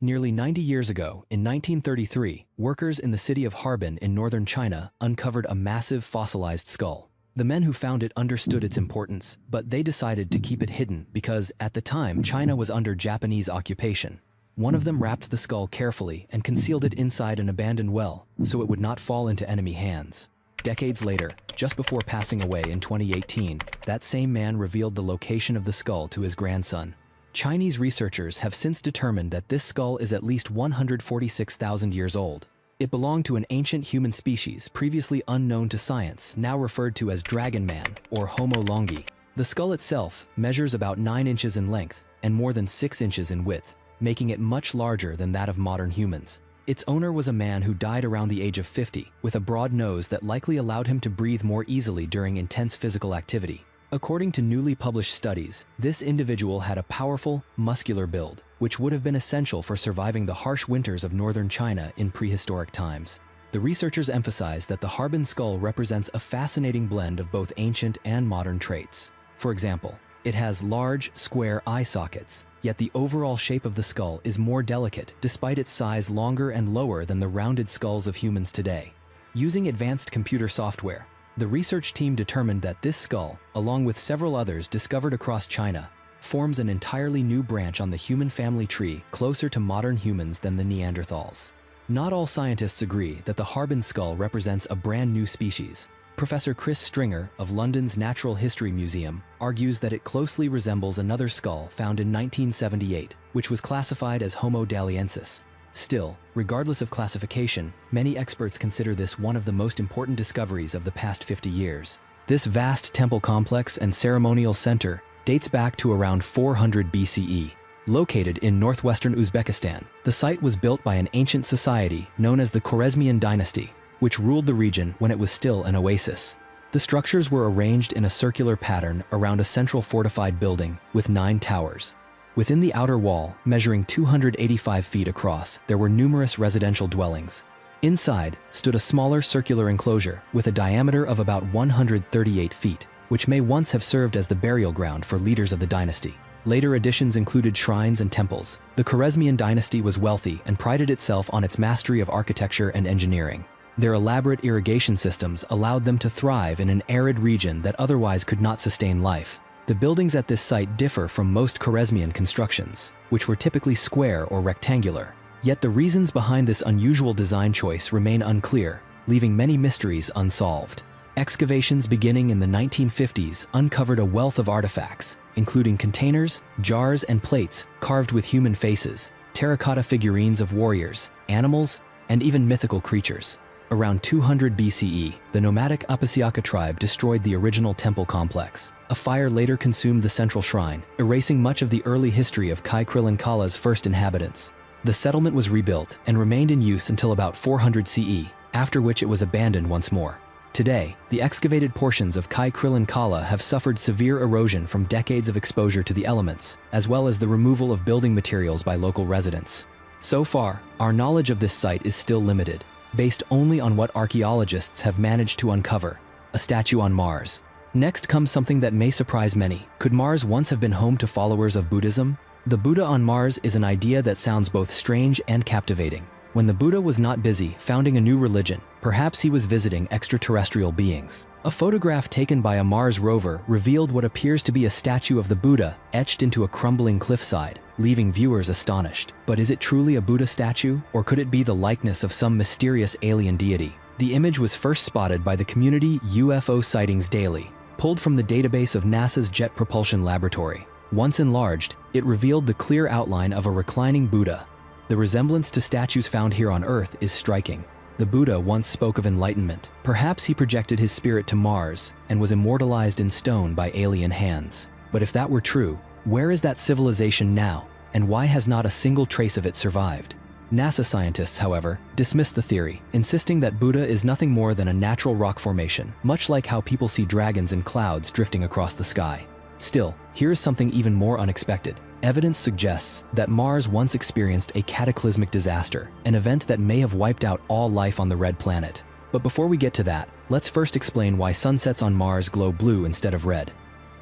Nearly 90 years ago, in 1933, workers in the city of Harbin in northern China uncovered a massive fossilized skull. The men who found it understood its importance, but they decided to keep it hidden because, at the time, China was under Japanese occupation. One of them wrapped the skull carefully and concealed it inside an abandoned well, so it would not fall into enemy hands. Decades later, just before passing away in 2018, that same man revealed the location of the skull to his grandson. Chinese researchers have since determined that this skull is at least 146,000 years old. It belonged to an ancient human species previously unknown to science, now referred to as Dragon Man, or Homo longi. The skull itself measures about 9 inches in length and more than 6 inches in width, making it much larger than that of modern humans. Its owner was a man who died around the age of 50, with a broad nose that likely allowed him to breathe more easily during intense physical activity. According to newly published studies, this individual had a powerful, muscular build, which would have been essential for surviving the harsh winters of northern China in prehistoric times. The researchers emphasize that the Harbin skull represents a fascinating blend of both ancient and modern traits. For example, it has large, square eye sockets, yet the overall shape of the skull is more delicate despite its size longer and lower than the rounded skulls of humans today. Using advanced computer software, the research team determined that this skull, along with several others discovered across China, forms an entirely new branch on the human family tree closer to modern humans than the Neanderthals. Not all scientists agree that the Harbin skull represents a brand new species. Professor Chris Stringer of London's Natural History Museum argues that it closely resembles another skull found in 1978, which was classified as Homo daliensis. Still, regardless of classification, many experts consider this one of the most important discoveries of the past 50 years. This vast temple complex and ceremonial center dates back to around 400 BCE. Located in northwestern Uzbekistan, the site was built by an ancient society known as the Khwarezmian dynasty, which ruled the region when it was still an oasis. The structures were arranged in a circular pattern around a central fortified building with 9 towers. Within the outer wall, measuring 285 feet across, there were numerous residential dwellings. Inside stood a smaller circular enclosure with a diameter of about 138 feet, which may once have served as the burial ground for leaders of the dynasty. Later additions included shrines and temples. The Khwarezmian dynasty was wealthy and prided itself on its mastery of architecture and engineering. Their elaborate irrigation systems allowed them to thrive in an arid region that otherwise could not sustain life. The buildings at this site differ from most Khwarezmian constructions, which were typically square or rectangular. Yet the reasons behind this unusual design choice remain unclear, leaving many mysteries unsolved. Excavations beginning in the 1950s uncovered a wealth of artifacts, including containers, jars, and plates carved with human faces, terracotta figurines of warriors, animals, and even mythical creatures. Around 200 BCE, the nomadic Apasiaka tribe destroyed the original temple complex. A fire later consumed the central shrine, erasing much of the early history of Kai Krillin Kala's first inhabitants. The settlement was rebuilt and remained in use until about 400 CE, after which it was abandoned once more. Today, the excavated portions of Kai Krillin Kala have suffered severe erosion from decades of exposure to the elements, as well as the removal of building materials by local residents. So far, our knowledge of this site is still limited, based only on what archaeologists have managed to uncover: a statue on Mars. Next comes something that may surprise many. Could Mars once have been home to followers of Buddhism? The Buddha on Mars is an idea that sounds both strange and captivating. When the Buddha was not busy founding a new religion, perhaps he was visiting extraterrestrial beings. A photograph taken by a Mars rover revealed what appears to be a statue of the Buddha etched into a crumbling cliffside, leaving viewers astonished. But is it truly a Buddha statue, or could it be the likeness of some mysterious alien deity? The image was first spotted by the community UFO Sightings Daily, pulled from the database of NASA's Jet Propulsion Laboratory. Once enlarged, it revealed the clear outline of a reclining Buddha. The resemblance to statues found here on Earth is striking. The Buddha once spoke of enlightenment. Perhaps he projected his spirit to Mars and was immortalized in stone by alien hands. But if that were true, where is that civilization now, and why has not a single trace of it survived? NASA scientists, however, dismiss the theory, insisting that Buddha is nothing more than a natural rock formation, much like how people see dragons in clouds drifting across the sky. Still, here is something even more unexpected. Evidence suggests that Mars once experienced a cataclysmic disaster, an event that may have wiped out all life on the red planet. But before we get to that, let's first explain why sunsets on Mars glow blue instead of red.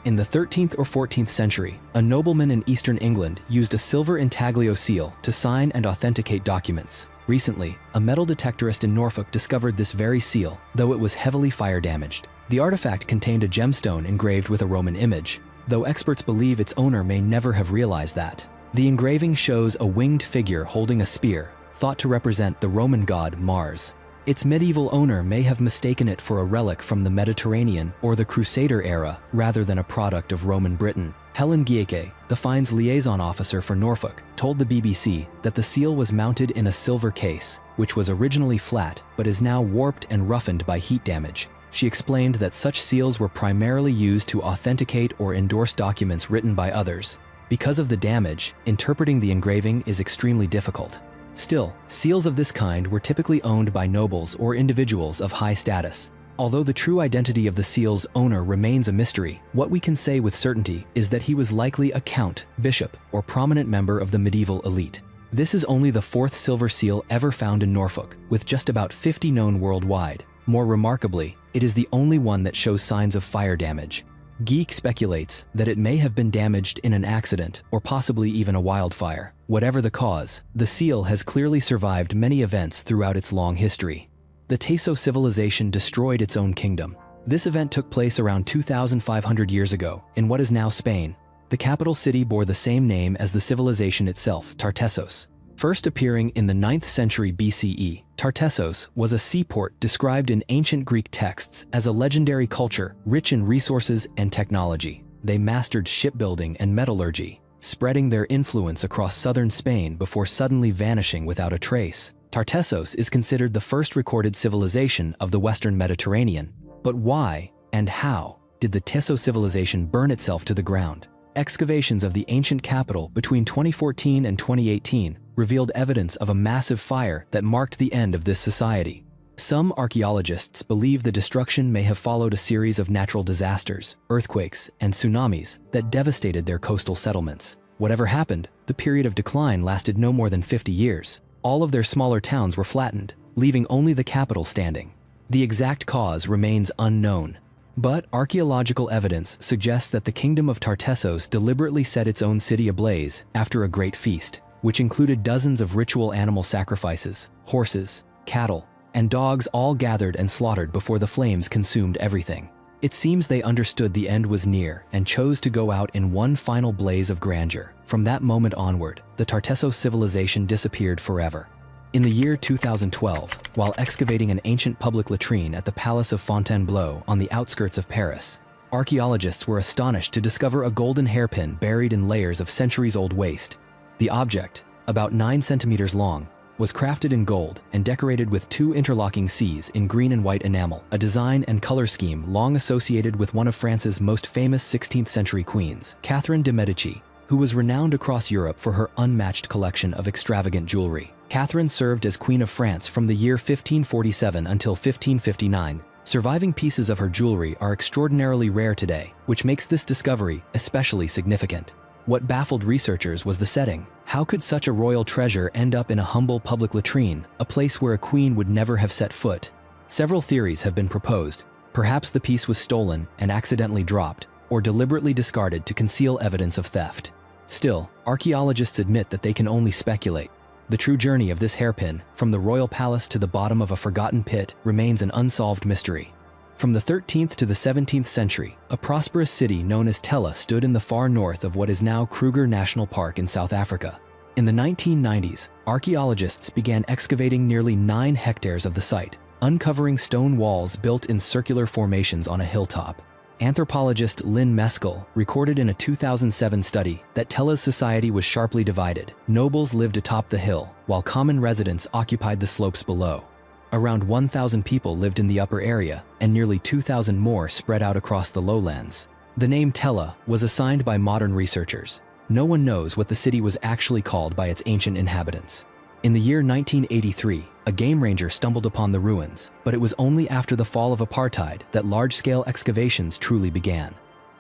In the 13th or 14th century, a nobleman in eastern England used a silver intaglio seal to sign and authenticate documents. Recently, a metal detectorist in Norfolk discovered this very seal, though it was heavily fire damaged. The artifact contained a gemstone engraved with a Roman image, though experts believe its owner may never have realized that. The engraving shows a winged figure holding a spear, thought to represent the Roman god Mars. Its medieval owner may have mistaken it for a relic from the Mediterranean or the Crusader era rather than a product of Roman Britain. Helen Gieke, the fine's liaison officer for Norfolk, told the BBC that the seal was mounted in a silver case, which was originally flat but is now warped and roughened by heat damage. She explained that such seals were primarily used to authenticate or endorse documents written by others. Because of the damage, interpreting the engraving is extremely difficult. Still, seals of this kind were typically owned by nobles or individuals of high status. Although the true identity of the seal's owner remains a mystery, what we can say with certainty is that he was likely a count, bishop, or prominent member of the medieval elite. This is only the fourth silver seal ever found in Norfolk, with just about 50 known worldwide. More remarkably, it is the only one that shows signs of fire damage. Geek speculates that it may have been damaged in an accident or possibly even a wildfire. Whatever the cause, the seal has clearly survived many events throughout its long history. The Teso civilization destroyed its own kingdom. This event took place around 2,500 years ago in what is now Spain. The capital city bore the same name as the civilization itself, Tartessos. First appearing in the 9th century BCE, Tartessos was a seaport described in ancient Greek texts as a legendary culture rich in resources and technology. They mastered shipbuilding and metallurgy, spreading their influence across southern Spain before suddenly vanishing without a trace. Tartessos is considered the first recorded civilization of the Western Mediterranean. But why and how did the Teso civilization burn itself to the ground? Excavations of the ancient capital between 2014 and 2018 revealed evidence of a massive fire that marked the end of this society. Some archaeologists believe the destruction may have followed a series of natural disasters, earthquakes, and tsunamis that devastated their coastal settlements. Whatever happened, the period of decline lasted no more than 50 years. All of their smaller towns were flattened, leaving only the capital standing. The exact cause remains unknown. But archaeological evidence suggests that the kingdom of Tartessos deliberately set its own city ablaze after a great feast, which included dozens of ritual animal sacrifices, horses, cattle, and dogs all gathered and slaughtered before the flames consumed everything. It seems they understood the end was near and chose to go out in one final blaze of grandeur. From that moment onward, the Tartessos civilization disappeared forever. In the year 2012, while excavating an ancient public latrine at the Palace of Fontainebleau on the outskirts of Paris, archaeologists were astonished to discover a golden hairpin buried in layers of centuries-old waste. The object, about 9 centimeters long, was crafted in gold and decorated with 2 interlocking C's in green and white enamel, a design and color scheme long associated with one of France's most famous 16th-century queens, Catherine de' Medici, who was renowned across Europe for her unmatched collection of extravagant jewelry. Catherine served as Queen of France from the year 1547 until 1559. Surviving pieces of her jewelry are extraordinarily rare today, which makes this discovery especially significant. What baffled researchers was the setting. How could such a royal treasure end up in a humble public latrine, a place where a queen would never have set foot? Several theories have been proposed. Perhaps the piece was stolen and accidentally dropped, or deliberately discarded to conceal evidence of theft. Still, archaeologists admit that they can only speculate. The true journey of this hairpin, from the royal palace to the bottom of a forgotten pit, remains an unsolved mystery. From the 13th to the 17th century, a prosperous city known as Tella stood in the far north of what is now Kruger National Park in South Africa. In the 1990s, archaeologists began excavating nearly 9 hectares of the site, uncovering stone walls built in circular formations on a hilltop. Anthropologist Lynn Meskel recorded in a 2007 study that Tella's society was sharply divided. Nobles lived atop the hill, while common residents occupied the slopes below. Around 1,000 people lived in the upper area, and nearly 2,000 more spread out across the lowlands. The name Tella was assigned by modern researchers. No one knows what the city was actually called by its ancient inhabitants. In the year 1983, a game ranger stumbled upon the ruins, but it was only after the fall of apartheid that large-scale excavations truly began.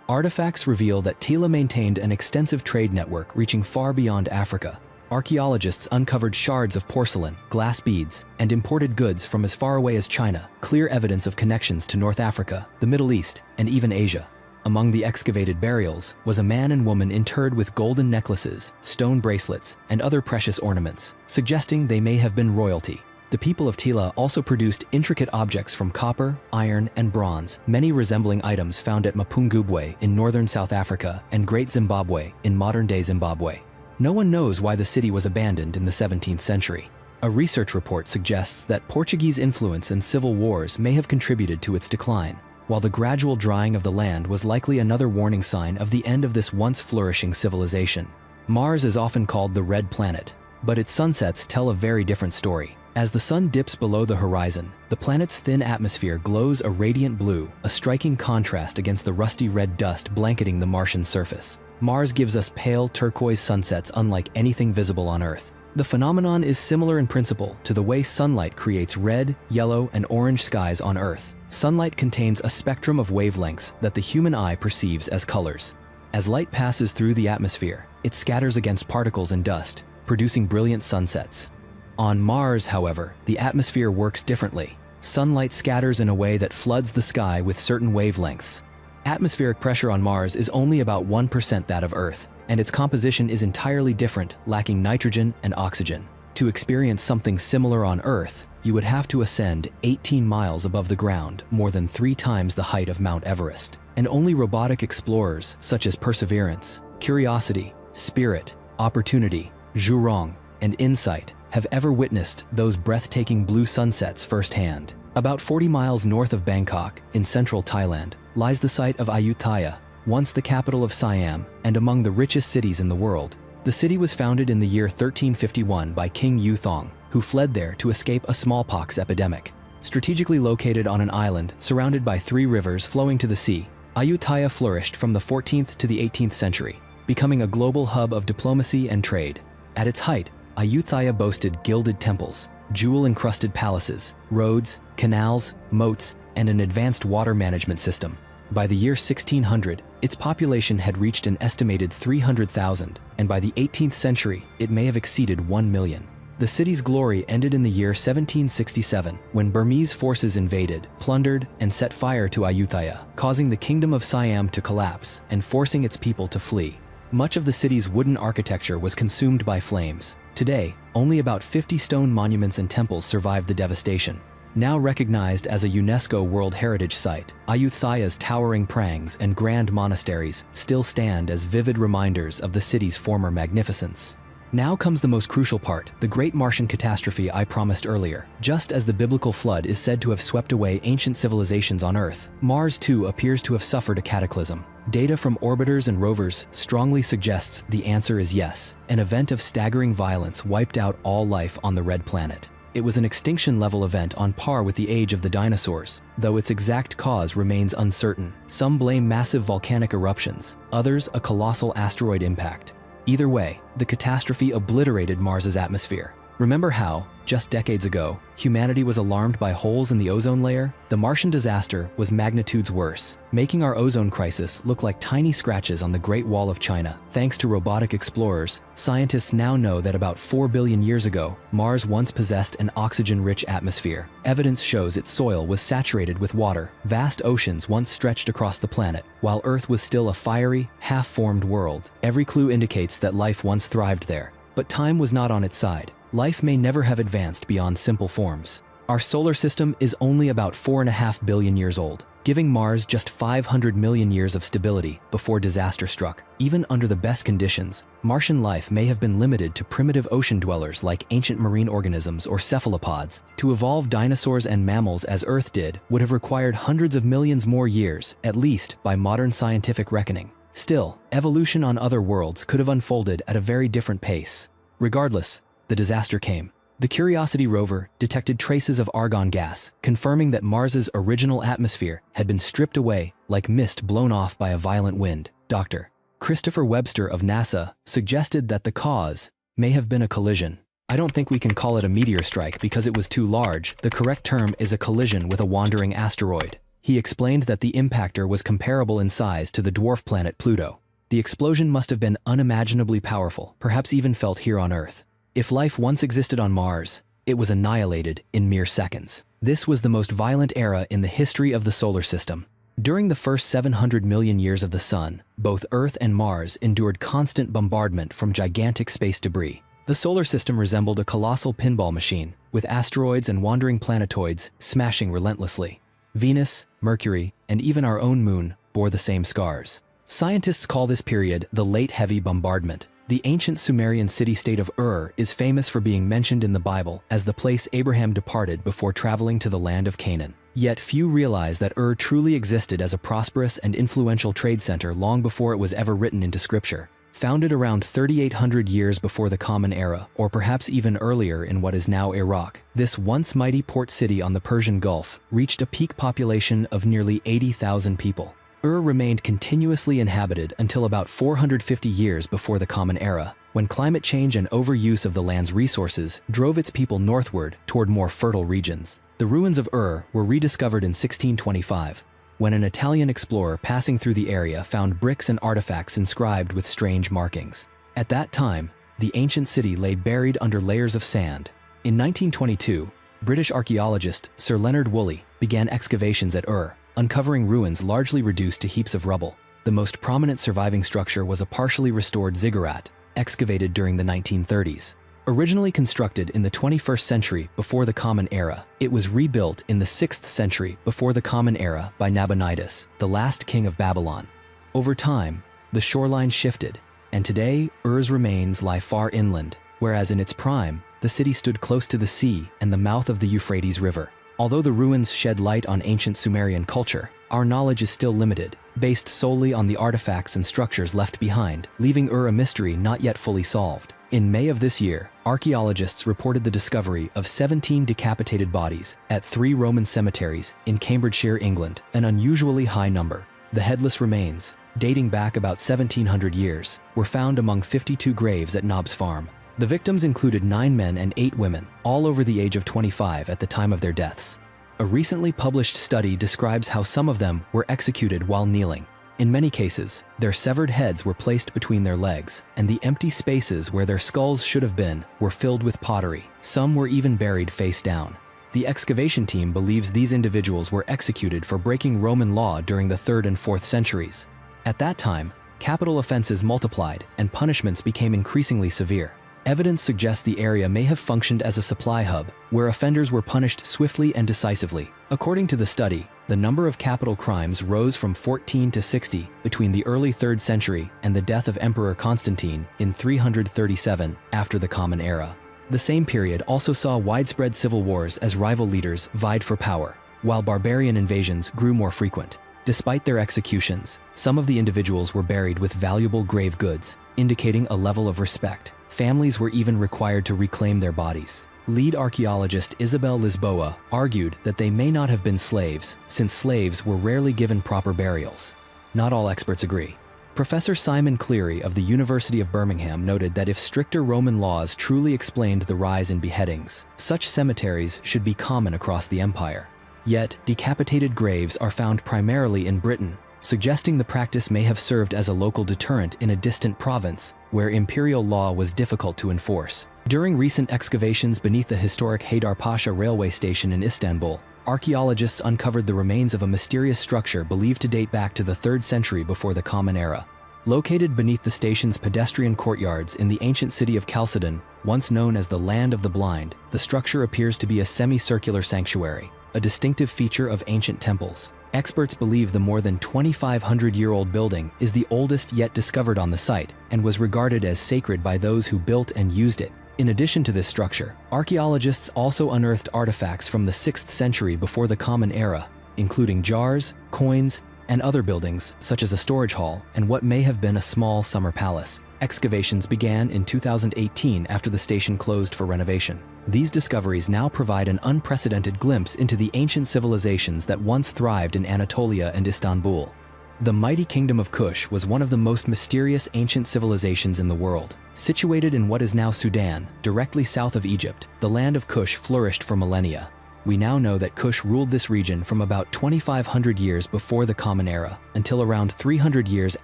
Artifacts reveal that Tella maintained an extensive trade network reaching far beyond Africa. Archaeologists uncovered shards of porcelain, glass beads, and imported goods from as far away as China, clear evidence of connections to North Africa, the Middle East, and even Asia. Among the excavated burials was a man and woman interred with golden necklaces, stone bracelets, and other precious ornaments, suggesting they may have been royalty. The people of Tila also produced intricate objects from copper, iron, and bronze, many resembling items found at Mapungubwe in northern South Africa and Great Zimbabwe in modern-day Zimbabwe. No one knows why the city was abandoned in the 17th century. A research report suggests that Portuguese influence and civil wars may have contributed to its decline, while the gradual drying of the land was likely another warning sign of the end of this once flourishing civilization. Mars is often called the Red Planet, but its sunsets tell a very different story. As the sun dips below the horizon, the planet's thin atmosphere glows a radiant blue, a striking contrast against the rusty red dust blanketing the Martian surface. Mars gives us pale turquoise sunsets unlike anything visible on Earth. The phenomenon is similar in principle to the way sunlight creates red, yellow, and orange skies on Earth. Sunlight contains a spectrum of wavelengths that the human eye perceives as colors. As light passes through the atmosphere, it scatters against particles and dust, producing brilliant sunsets. On Mars, however, the atmosphere works differently. Sunlight scatters in a way that floods the sky with certain wavelengths. Atmospheric pressure on Mars is only about 1% that of Earth, and its composition is entirely different, lacking nitrogen and oxygen. To experience something similar on Earth, you would have to ascend 18 miles above the ground, more than 3 times the height of Mount Everest. And only robotic explorers such as Perseverance, Curiosity, Spirit, Opportunity, Zhurong, and Insight have ever witnessed those breathtaking blue sunsets firsthand. About 40 miles north of Bangkok, in central Thailand, lies the site of Ayutthaya, once the capital of Siam and among the richest cities in the world. The city was founded in the year 1351 by King Yu Thong, who fled there to escape a smallpox epidemic. Strategically located on an island surrounded by 3 rivers flowing to the sea, Ayutthaya flourished from the 14th to the 18th century, becoming a global hub of diplomacy and trade. At its height, Ayutthaya boasted gilded temples, jewel-encrusted palaces, roads, canals, moats, and an advanced water management system. By the year 1600, its population had reached an estimated 300,000, and by the 18th century, it may have exceeded 1 million. The city's glory ended in the year 1767, when Burmese forces invaded, plundered, and set fire to Ayutthaya, causing the Kingdom of Siam to collapse and forcing its people to flee. Much of the city's wooden architecture was consumed by flames. Today, only about 50 stone monuments and temples survived the devastation. Now recognized as a UNESCO World Heritage Site, Ayutthaya's towering prangs and grand monasteries still stand as vivid reminders of the city's former magnificence. Now comes the most crucial part, the great Martian catastrophe I promised earlier. Just as the biblical flood is said to have swept away ancient civilizations on Earth, Mars too appears to have suffered a cataclysm. Data from orbiters and rovers strongly suggests the answer is yes. An event of staggering violence wiped out all life on the Red Planet. It was an extinction-level event on par with the age of the dinosaurs, though its exact cause remains uncertain. Some blame massive volcanic eruptions, others a colossal asteroid impact. Either way, the catastrophe obliterated Mars's atmosphere. Remember how, just decades ago, humanity was alarmed by holes in the ozone layer? The Martian disaster was magnitudes worse, making our ozone crisis look like tiny scratches on the Great Wall of China. Thanks to robotic explorers, scientists now know that about 4 billion years ago, Mars once possessed an oxygen-rich atmosphere. Evidence shows its soil was saturated with water. Vast oceans once stretched across the planet, while Earth was still a fiery, half-formed world. Every clue indicates that life once thrived there. But time was not on its side. Life may never have advanced beyond simple forms. Our solar system is only about 4.5 billion years old, giving Mars just 500 million years of stability before disaster struck. Even under the best conditions, Martian life may have been limited to primitive ocean dwellers like ancient marine organisms or cephalopods. To evolve dinosaurs and mammals as Earth did would have required hundreds of millions more years, at least by modern scientific reckoning. Still, evolution on other worlds could have unfolded at a very different pace. Regardless, the disaster came. The Curiosity rover detected traces of argon gas, confirming that Mars's original atmosphere had been stripped away like mist blown off by a violent wind. Dr. Christopher Webster of NASA suggested that the cause may have been a collision. I don't think we can call it a meteor strike because it was too large. The correct term is a collision with a wandering asteroid. He explained that the impactor was comparable in size to the dwarf planet Pluto. The explosion must have been unimaginably powerful, perhaps even felt here on Earth. If life once existed on Mars, it was annihilated in mere seconds. This was the most violent era in the history of the solar system. During the first 700 million years of the Sun, both Earth and Mars endured constant bombardment from gigantic space debris. The solar system resembled a colossal pinball machine, with asteroids and wandering planetoids smashing relentlessly. Venus, Mercury, and even our own moon bore the same scars. Scientists call this period the Late Heavy Bombardment. The ancient Sumerian city-state of Ur is famous for being mentioned in the Bible as the place Abraham departed before traveling to the land of Canaan. Yet few realize that Ur truly existed as a prosperous and influential trade center long before it was ever written into scripture. Founded around 3,800 years before the Common Era, or perhaps even earlier in what is now Iraq, this once mighty port city on the Persian Gulf reached a peak population of nearly 80,000 people. Ur remained continuously inhabited until about 450 years before the Common Era, when climate change and overuse of the land's resources drove its people northward toward more fertile regions. The ruins of Ur were rediscovered in 1625, when an Italian explorer passing through the area found bricks and artifacts inscribed with strange markings. At that time, the ancient city lay buried under layers of sand. In 1922, British archaeologist Sir Leonard Woolley began excavations at Ur, uncovering ruins largely reduced to heaps of rubble. The most prominent surviving structure was a partially restored ziggurat, excavated during the 1930s. Originally constructed in the 21st century before the Common Era, it was rebuilt in the 6th century before the Common Era by Nabonidus, the last king of Babylon. Over time, the shoreline shifted, and today Ur's remains lie far inland, whereas in its prime, the city stood close to the sea and the mouth of the Euphrates River. Although the ruins shed light on ancient Sumerian culture, our knowledge is still limited, based solely on the artifacts and structures left behind, leaving Ur a mystery not yet fully solved. In May of this year, archaeologists reported the discovery of 17 decapitated bodies at 3 Roman cemeteries in Cambridgeshire, England, an unusually high number. The headless remains, dating back about 1,700 years, were found among 52 graves at Nobbs Farm. The victims included 9 men and 8 women, all over the age of 25 at the time of their deaths. A recently published study describes how some of them were executed while kneeling. In many cases, their severed heads were placed between their legs, and the empty spaces where their skulls should have been were filled with pottery. Some were even buried face down. The excavation team believes these individuals were executed for breaking Roman law during the 3rd and 4th centuries. At that time, capital offenses multiplied and punishments became increasingly severe. Evidence suggests the area may have functioned as a supply hub, where offenders were punished swiftly and decisively. According to the study, the number of capital crimes rose from 14 to 60 between the early 3rd century and the death of Emperor Constantine in 337 after the Common Era. The same period also saw widespread civil wars as rival leaders vied for power, while barbarian invasions grew more frequent. Despite their executions, some of the individuals were buried with valuable grave goods, indicating a level of respect. Families were even required to reclaim their bodies. Lead archaeologist Isabel Lisboa argued that they may not have been slaves, since slaves were rarely given proper burials. Not all experts agree. Professor Simon Cleary of the University of Birmingham noted that if stricter Roman laws truly explained the rise in beheadings, such cemeteries should be common across the empire. Yet, decapitated graves are found primarily in Britain, suggesting the practice may have served as a local deterrent in a distant province where imperial law was difficult to enforce. During recent excavations beneath the historic Haydarpaşa railway station in Istanbul, archaeologists uncovered the remains of a mysterious structure believed to date back to the 3rd century before the Common Era. Located beneath the station's pedestrian courtyards in the ancient city of Chalcedon, once known as the Land of the Blind, the structure appears to be a semicircular sanctuary, a distinctive feature of ancient temples. Experts believe the more than 2,500-year-old building is the oldest yet discovered on the site and was regarded as sacred by those who built and used it. In addition to this structure, archaeologists also unearthed artifacts from the 6th century before the Common Era, including jars, coins, and other buildings such as a storage hall and what may have been a small summer palace. Excavations began in 2018 after the station closed for renovation. These discoveries now provide an unprecedented glimpse into the ancient civilizations that once thrived in Anatolia and Istanbul. The mighty kingdom of Kush was one of the most mysterious ancient civilizations in the world. Situated in what is now Sudan, directly south of Egypt, the land of Kush flourished for millennia. We now know that Kush ruled this region from about 2,500 years before the Common Era until around 300 years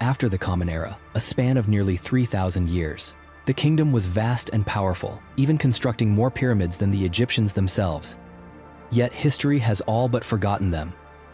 after the Common Era, a span of nearly 3,000 years. The kingdom was vast and powerful, even constructing more pyramids than the Egyptians themselves. Yet history has all but forgotten them.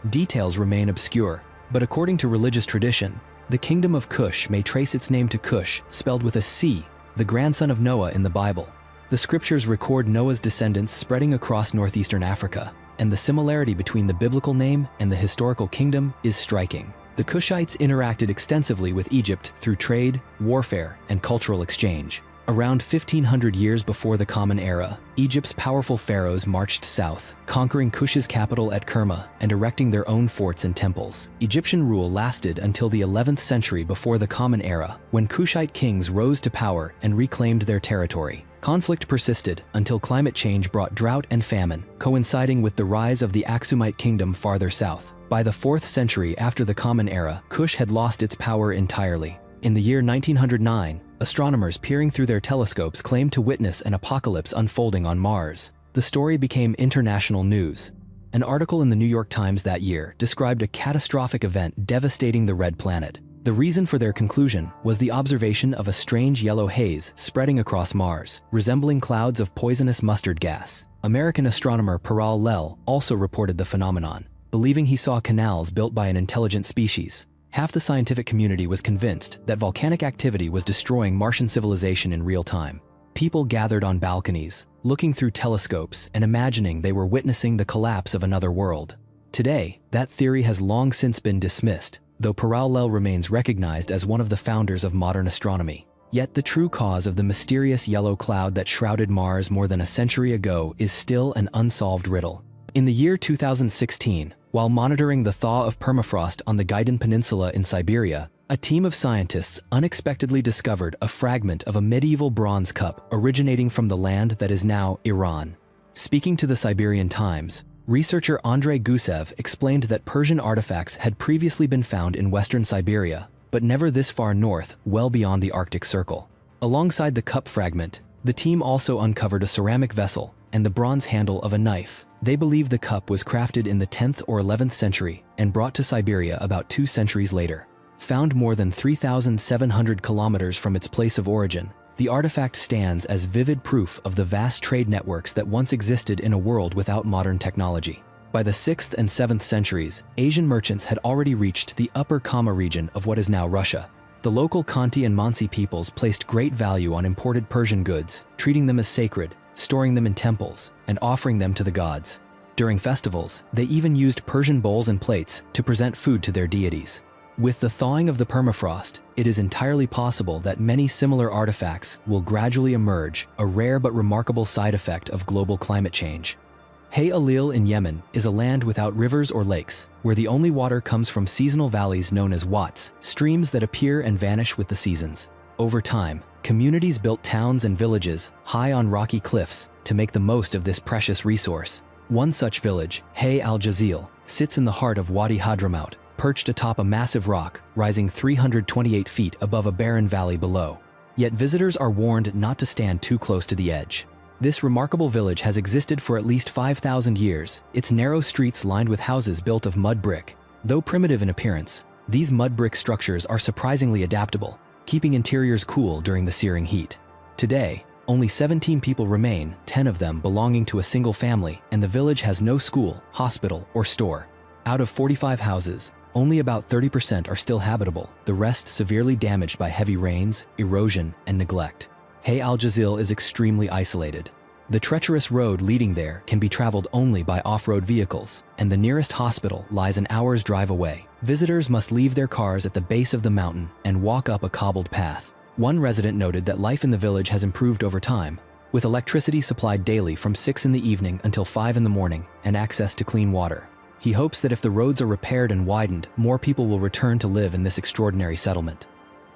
Details remain obscure, But according to religious tradition, the kingdom of Cush may trace its name to Cush, spelled with a C, the grandson of Noah in the Bible. The scriptures record Noah's descendants spreading across northeastern Africa, and the similarity between the biblical name and the historical kingdom is striking. The Cushites interacted extensively with Egypt through trade, warfare, and cultural exchange. Around 1500 years before the Common Era, Egypt's powerful pharaohs marched south, conquering Cush's capital at Kerma and erecting their own forts and temples. Egyptian rule lasted until the 11th century before the Common Era, when Cushite kings rose to power and reclaimed their territory. Conflict persisted until climate change brought drought and famine, coinciding with the rise of the Aksumite kingdom farther south. By the 4th century after the Common Era, Cush had lost its power entirely. In the year 1909, astronomers peering through their telescopes claimed to witness an apocalypse unfolding on Mars. The story became international news. An article in the New York Times that year described a catastrophic event devastating the red planet. The reason for their conclusion was the observation of a strange yellow haze spreading across Mars, resembling clouds of poisonous mustard gas. American astronomer Peral Lell also reported the phenomenon, believing he saw canals built by an intelligent species. Half the scientific community was convinced that volcanic activity was destroying Martian civilization in real time. People gathered on balconies, looking through telescopes and imagining they were witnessing the collapse of another world. Today, that theory has long since been dismissed, though Peral Lell remains recognized as one of the founders of modern astronomy. Yet the true cause of the mysterious yellow cloud that shrouded Mars more than a century ago is still an unsolved riddle. In the year 2016, while monitoring the thaw of permafrost on the Gaidan Peninsula in Siberia, a team of scientists unexpectedly discovered a fragment of a medieval bronze cup originating from the land that is now Iran. Speaking to the Siberian Times, researcher Andrei Gusev explained that Persian artifacts had previously been found in western Siberia, but never this far north, well beyond the Arctic Circle. Alongside the cup fragment, the team also uncovered a ceramic vessel and the bronze handle of a knife. They believe the cup was crafted in the 10th or 11th century and brought to Siberia about 2 centuries later. Found more than 3,700 kilometers from its place of origin, the artifact stands as vivid proof of the vast trade networks that once existed in a world without modern technology. By the 6th and 7th centuries, Asian merchants had already reached the upper Kama region of what is now Russia. The local Khanty and Mansi peoples placed great value on imported Persian goods, treating them as sacred, storing them in temples, and offering them to the gods. During festivals, they even used Persian bowls and plates to present food to their deities. With the thawing of the permafrost, it is entirely possible that many similar artifacts will gradually emerge, a rare but remarkable side effect of global climate change. Hay Alil in Yemen is a land without rivers or lakes, where the only water comes from seasonal valleys known as wats, streams that appear and vanish with the seasons. Over time, communities built towns and villages high on rocky cliffs to make the most of this precious resource. One such village, Hay al-Jazil, sits in the heart of Wadi Hadramaut, perched atop a massive rock rising 328 feet above a barren valley below. Yet visitors are warned not to stand too close to the edge. This remarkable village has existed for at least 5,000 years, its narrow streets lined with houses built of mud brick. Though primitive in appearance, these mud brick structures are surprisingly adaptable, keeping interiors cool during the searing heat. Today, only 17 people remain, 10 of them belonging to a single family, and the village has no school, hospital, or store. Out of 45 houses, only about 30% are still habitable, the rest severely damaged by heavy rains, erosion, and neglect. Hay al-Jazil is extremely isolated. The treacherous road leading there can be traveled only by off-road vehicles, and the nearest hospital lies an hour's drive away. Visitors must leave their cars at the base of the mountain and walk up a cobbled path. One resident noted that life in the village has improved over time, with electricity supplied daily from 6 in the evening until 5 in the morning and access to clean water. He hopes that if the roads are repaired and widened, more people will return to live in this extraordinary settlement.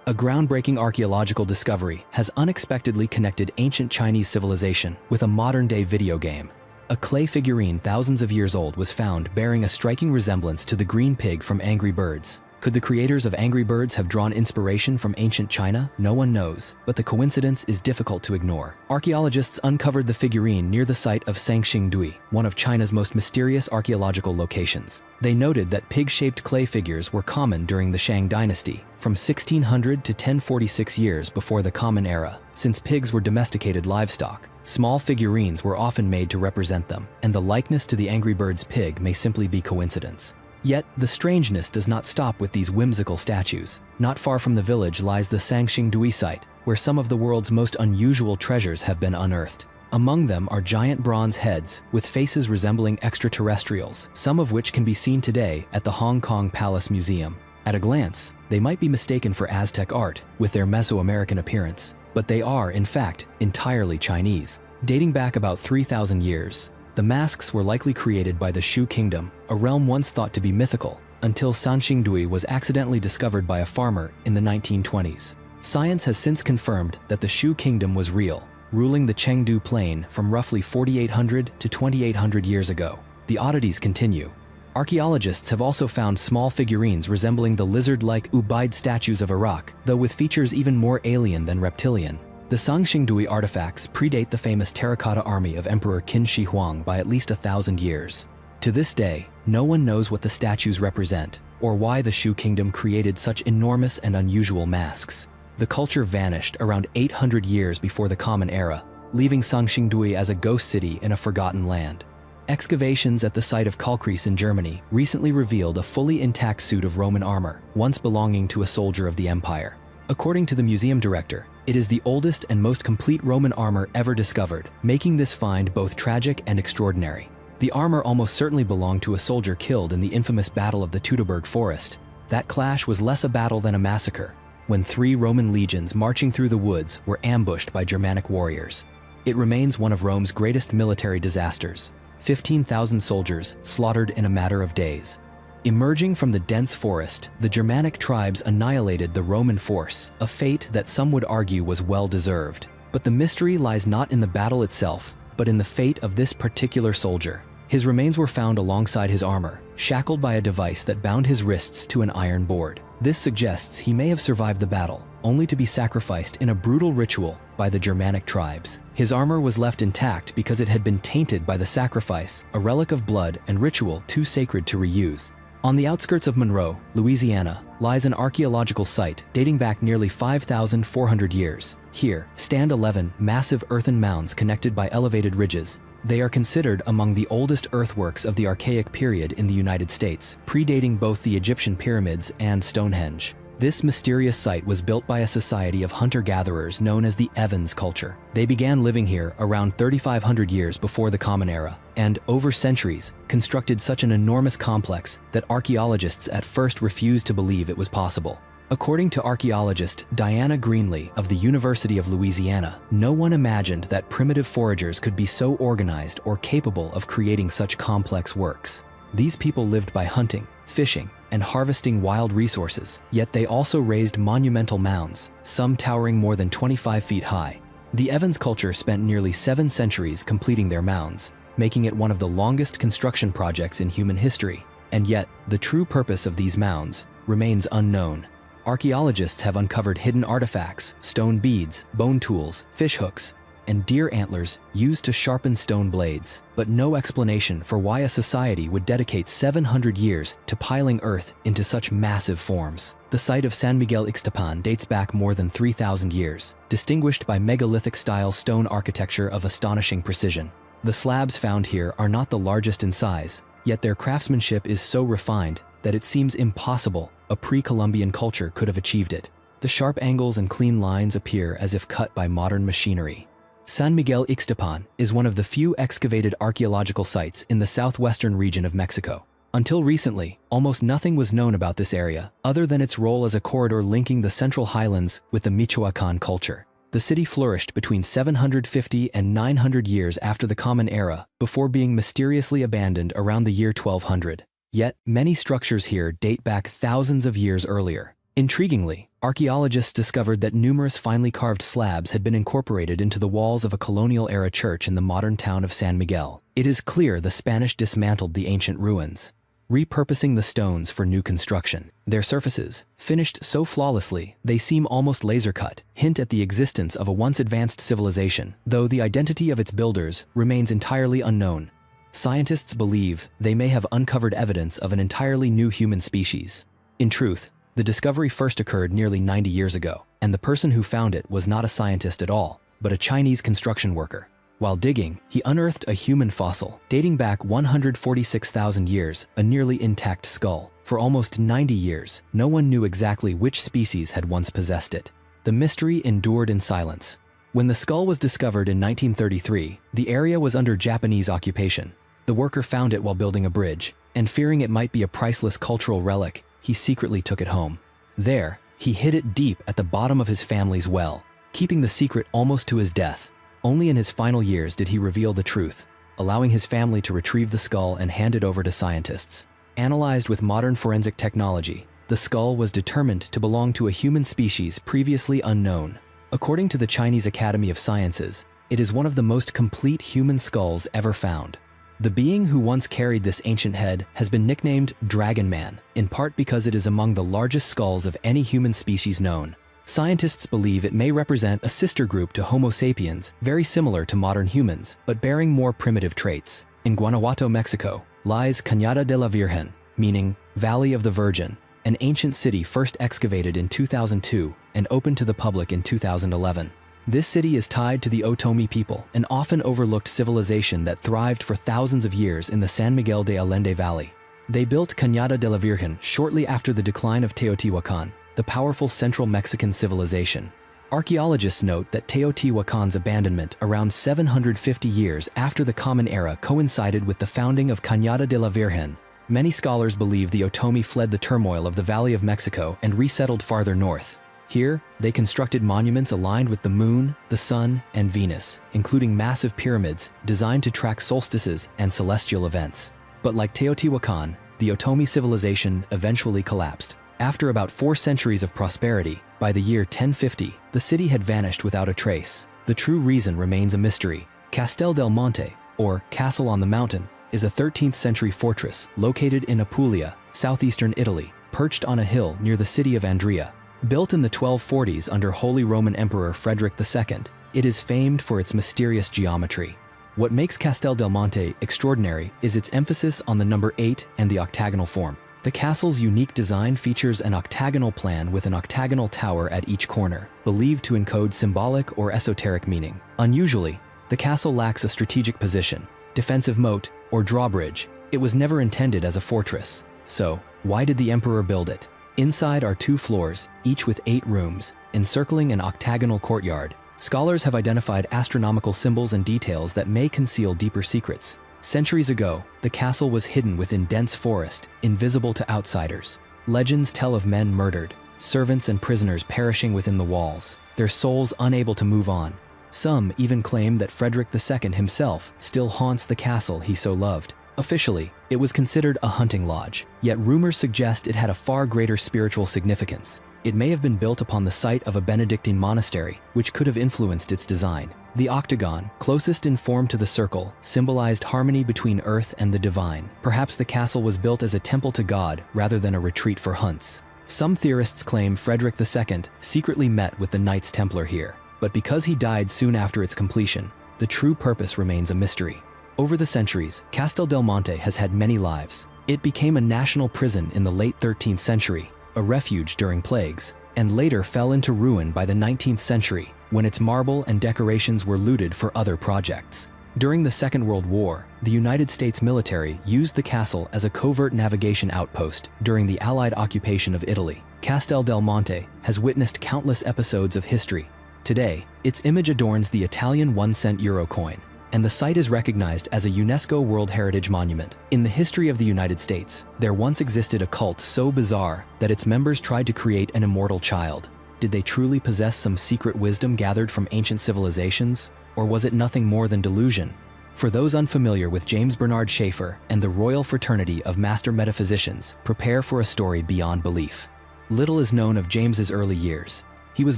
A groundbreaking archaeological discovery has unexpectedly connected ancient Chinese civilization with a modern-day video game. A clay figurine thousands of years old was found bearing a striking resemblance to the green pig from Angry Birds. Could the creators of Angry Birds have drawn inspiration from ancient China? No one knows, but the coincidence is difficult to ignore. Archaeologists uncovered the figurine near the site of Sangxingdui, one of China's most mysterious archaeological locations. They noted that pig-shaped clay figures were common during the Shang dynasty, from 1600 to 1046 years before the Common Era. Since pigs were domesticated livestock, small figurines were often made to represent them, and the likeness to the Angry Birds pig may simply be coincidence. Yet, the strangeness does not stop with these whimsical statues. Not far from the village lies the Sangxingdui site, where some of the world's most unusual treasures have been unearthed. Among them are giant bronze heads with faces resembling extraterrestrials, some of which can be seen today at the Hong Kong Palace Museum. At a glance, they might be mistaken for Aztec art with their Mesoamerican appearance, but they are, in fact, entirely Chinese. Dating back about 3,000 years, the masks were likely created by the Shu Kingdom, a realm once thought to be mythical, until Sanxingdui was accidentally discovered by a farmer in the 1920s. Science has since confirmed that the Shu Kingdom was real, ruling the Chengdu Plain from roughly 4,800 to 2,800 years ago. The oddities continue. Archaeologists have also found small figurines resembling the lizard-like Ubaid statues of Iraq, though with features even more alien than reptilian. The Sangxingdui artifacts predate the famous terracotta army of Emperor Qin Shi Huang by at least 1,000 years. To this day, no one knows what the statues represent, or why the Shu Kingdom created such enormous and unusual masks. The culture vanished around 800 years before the Common Era, leaving Sangxingdui as a ghost city in a forgotten land. Excavations at the site of Kalkreis in Germany recently revealed a fully intact suit of Roman armor, once belonging to a soldier of the empire. According to the museum director, it is the oldest and most complete Roman armor ever discovered, making this find both tragic and extraordinary. The armor almost certainly belonged to a soldier killed in the infamous Battle of the Teutoburg Forest. That clash was less a battle than a massacre, when 3 Roman legions marching through the woods were ambushed by Germanic warriors. It remains one of Rome's greatest military disasters. 15,000 soldiers slaughtered in a matter of days. Emerging from the dense forest, the Germanic tribes annihilated the Roman force, a fate that some would argue was well-deserved. But the mystery lies not in the battle itself, but in the fate of this particular soldier. His remains were found alongside his armor, shackled by a device that bound his wrists to an iron board. This suggests he may have survived the battle, only to be sacrificed in a brutal ritual by the Germanic tribes. His armor was left intact because it had been tainted by the sacrifice, a relic of blood and ritual too sacred to reuse. On the outskirts of Monroe, Louisiana, lies an archaeological site dating back nearly 5,400 years. Here stand 11 massive earthen mounds connected by elevated ridges. They are considered among the oldest earthworks of the Archaic period in the United States, predating both the Egyptian pyramids and Stonehenge. This mysterious site was built by a society of hunter-gatherers known as the Evans culture. They began living here around 3,500 years before the Common Era, and over centuries, constructed such an enormous complex that archaeologists at first refused to believe it was possible. According to archaeologist Diana Greenlee of the University of Louisiana, no one imagined that primitive foragers could be so organized or capable of creating such complex works. These people lived by hunting, fishing, and harvesting wild resources, yet they also raised monumental mounds, some towering more than 25 feet high. The Evans culture spent nearly 7 centuries completing their mounds, making it one of the longest construction projects in human history. And yet, the true purpose of these mounds remains unknown. Archaeologists have uncovered hidden artifacts, stone beads, bone tools, fish hooks, and deer antlers used to sharpen stone blades, but no explanation for why a society would dedicate 700 years to piling earth into such massive forms. The site of San Miguel Ixtapan dates back more than 3,000 years, distinguished by megalithic-style stone architecture of astonishing precision. The slabs found here are not the largest in size, yet their craftsmanship is so refined that it seems impossible a pre-Columbian culture could have achieved it. The sharp angles and clean lines appear as if cut by modern machinery. San Miguel Ixtapan is one of the few excavated archaeological sites in the southwestern region of Mexico. Until recently, almost nothing was known about this area, other than its role as a corridor linking the Central Highlands with the Michoacan culture. The city flourished between 750 and 900 years after the Common Era, before being mysteriously abandoned around the year 1200. Yet, many structures here date back thousands of years earlier. Intriguingly, archaeologists discovered that numerous finely carved slabs had been incorporated into the walls of a colonial-era church in the modern town of San Miguel. It is clear the Spanish dismantled the ancient ruins, repurposing the stones for new construction. Their surfaces, finished so flawlessly they seem almost laser-cut, hint at the existence of a once advanced civilization, though the identity of its builders remains entirely unknown. Scientists believe they may have uncovered evidence of an entirely new human species. In truth, the discovery first occurred nearly 90 years ago, and the person who found it was not a scientist at all, but a Chinese construction worker. While digging, he unearthed a human fossil, dating back 146,000 years, a nearly intact skull. For almost 90 years, no one knew exactly which species had once possessed it. The mystery endured in silence. When the skull was discovered in 1933, the area was under Japanese occupation. The worker found it while building a bridge, and fearing it might be a priceless cultural relic, he secretly took it home. There, he hid it deep at the bottom of his family's well, keeping the secret almost to his death. Only in his final years did he reveal the truth, allowing his family to retrieve the skull and hand it over to scientists. Analyzed with modern forensic technology, the skull was determined to belong to a human species previously unknown. According to the Chinese Academy of Sciences, it is one of the most complete human skulls ever found. The being who once carried this ancient head has been nicknamed Dragon Man, in part because it is among the largest skulls of any human species known. Scientists believe it may represent a sister group to Homo sapiens, very similar to modern humans, but bearing more primitive traits. In Guanajuato, Mexico, lies Cañada de la Virgen, meaning Valley of the Virgin, an ancient city first excavated in 2002 and opened to the public in 2011. This city is tied to the Otomi people, an often overlooked civilization that thrived for thousands of years in the San Miguel de Allende Valley. They built Cañada de la Virgen shortly after the decline of Teotihuacan, the powerful central Mexican civilization. Archaeologists note that Teotihuacan's abandonment around 750 years after the Common Era coincided with the founding of Cañada de la Virgen. Many scholars believe the Otomi fled the turmoil of the Valley of Mexico and resettled farther north. Here, they constructed monuments aligned with the moon, the sun, and Venus, including massive pyramids designed to track solstices and celestial events. But like Teotihuacan, the Otomi civilization eventually collapsed. After about 4 centuries of prosperity, by the year 1050, the city had vanished without a trace. The true reason remains a mystery. Castel del Monte, or Castle on the Mountain, is a 13th century fortress located in Apulia, southeastern Italy, perched on a hill near the city of Andria. Built in the 1240s under Holy Roman Emperor Frederick II, it is famed for its mysterious geometry. What makes Castel del Monte extraordinary is its emphasis on the number 8 and the octagonal form. The castle's unique design features an octagonal plan with an octagonal tower at each corner, believed to encode symbolic or esoteric meaning. Unusually, the castle lacks a strategic position, defensive moat, or drawbridge. It was never intended as a fortress. So, why did the emperor build it? Inside are 2 floors, each with 8 rooms, encircling an octagonal courtyard. Scholars have identified astronomical symbols and details that may conceal deeper secrets. Centuries ago, the castle was hidden within dense forest, invisible to outsiders. Legends tell of men murdered, servants and prisoners perishing within the walls, their souls unable to move on. Some even claim that Frederick II himself still haunts the castle he so loved. Officially, it was considered a hunting lodge, yet rumors suggest it had a far greater spiritual significance. It may have been built upon the site of a Benedictine monastery, which could have influenced its design. The octagon, closest in form to the circle, symbolized harmony between earth and the divine. Perhaps the castle was built as a temple to God rather than a retreat for hunts. Some theorists claim Frederick II secretly met with the Knights Templar here, but because he died soon after its completion, the true purpose remains a mystery. Over the centuries, Castel del Monte has had many lives. It became a national prison in the late 13th century, a refuge during plagues, and later fell into ruin by the 19th century, when its marble and decorations were looted for other projects. During the Second World War, the United States military used the castle as a covert navigation outpost during the Allied occupation of Italy. Castel del Monte has witnessed countless episodes of history. Today, its image adorns the Italian 1-cent euro coin, and the site is recognized as a UNESCO World Heritage Monument. In the history of the United States, there once existed a cult so bizarre that its members tried to create an immortal child. Did they truly possess some secret wisdom gathered from ancient civilizations, or was it nothing more than delusion? For those unfamiliar with James Bernard Schaeffer and the Royal Fraternity of Master Metaphysicians, prepare for a story beyond belief. Little is known of James's early years. He was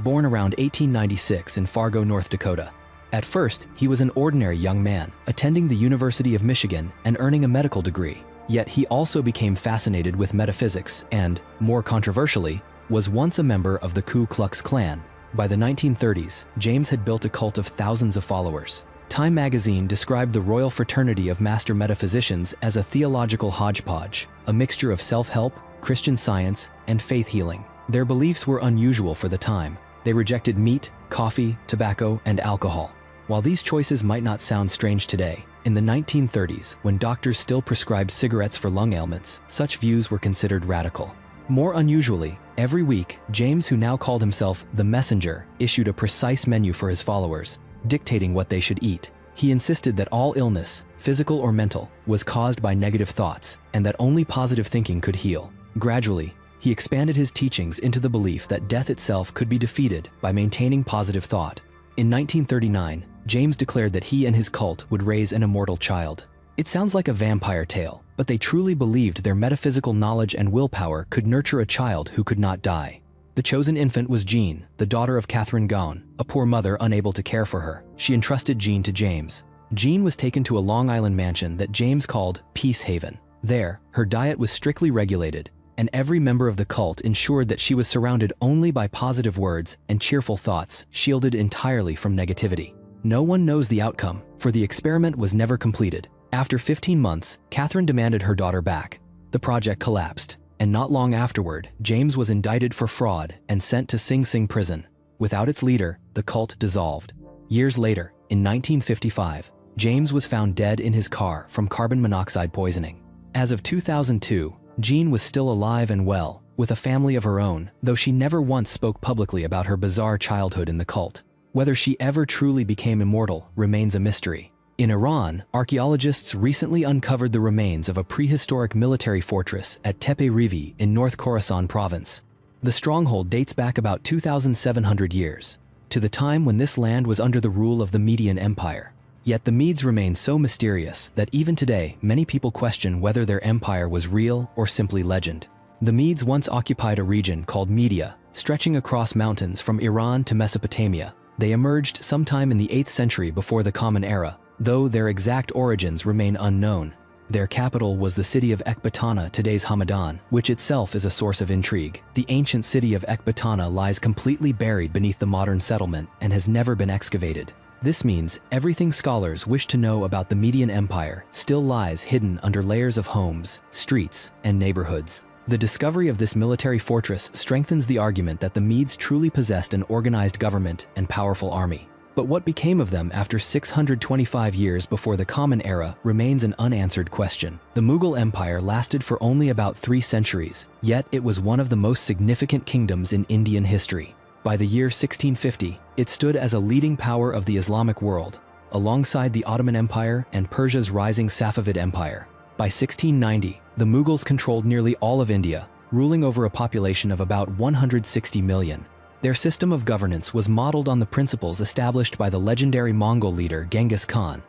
born around 1896 in Fargo, North Dakota. At first, he was an ordinary young man, attending the University of Michigan and earning a medical degree. Yet he also became fascinated with metaphysics and, more controversially, was once a member of the Ku Klux Klan. By the 1930s, James had built a cult of thousands of followers. Time magazine described the Royal Fraternity of Master Metaphysicians as a theological hodgepodge, a mixture of self-help, Christian Science, and faith healing. Their beliefs were unusual for the time. They rejected meat, coffee, tobacco, and alcohol. While these choices might not sound strange today, in the 1930s, when doctors still prescribed cigarettes for lung ailments, such views were considered radical. More unusually, every week, James, who now called himself the Messenger, issued a precise menu for his followers, dictating what they should eat. He insisted that all illness, physical or mental, was caused by negative thoughts, and that only positive thinking could heal. Gradually, he expanded his teachings into the belief that death itself could be defeated by maintaining positive thought. In 1939, James declared that he and his cult would raise an immortal child. It sounds like a vampire tale, but they truly believed their metaphysical knowledge and willpower could nurture a child who could not die. The chosen infant was Jean, the daughter of Catherine Gaughan, a poor mother unable to care for her. She entrusted Jean to James. Jean was taken to a Long Island mansion that James called Peace Haven. There, her diet was strictly regulated, and every member of the cult ensured that she was surrounded only by positive words and cheerful thoughts, shielded entirely from negativity. No one knows the outcome, for the experiment was never completed. After 15 months, Catherine demanded her daughter back. The project collapsed, and not long afterward, James was indicted for fraud and sent to Sing Sing prison. Without its leader, the cult dissolved. Years later, in 1955, James was found dead in his car from carbon monoxide poisoning. As of 2002, Jean was still alive and well, with a family of her own, though she never once spoke publicly about her bizarre childhood in the cult. Whether she ever truly became immortal remains a mystery. In Iran, archaeologists recently uncovered the remains of a prehistoric military fortress at Tepe-Revi in North Khorasan province. The stronghold dates back about 2,700 years, to the time when this land was under the rule of the Median Empire. Yet the Medes remain so mysterious that even today, many people question whether their empire was real or simply legend. The Medes once occupied a region called Media, stretching across mountains from Iran to Mesopotamia. They emerged sometime in the 8th century before the Common Era, though their exact origins remain unknown. Their capital was the city of Ecbatana, today's Hamadan, which itself is a source of intrigue. The ancient city of Ecbatana lies completely buried beneath the modern settlement and has never been excavated. This means everything scholars wish to know about the Median Empire still lies hidden under layers of homes, streets, and neighborhoods. The discovery of this military fortress strengthens the argument that the Medes truly possessed an organized government and powerful army. But what became of them after 625 years before the Common Era remains an unanswered question. The Mughal Empire lasted for only about 3 centuries, yet it was one of the most significant kingdoms in Indian history. By the year 1650, it stood as a leading power of the Islamic world, alongside the Ottoman Empire and Persia's rising Safavid Empire. By 1690, the Mughals controlled nearly all of India, ruling over a population of about 160 million. Their system of governance was modeled on the principles established by the legendary Mongol leader Genghis Khan.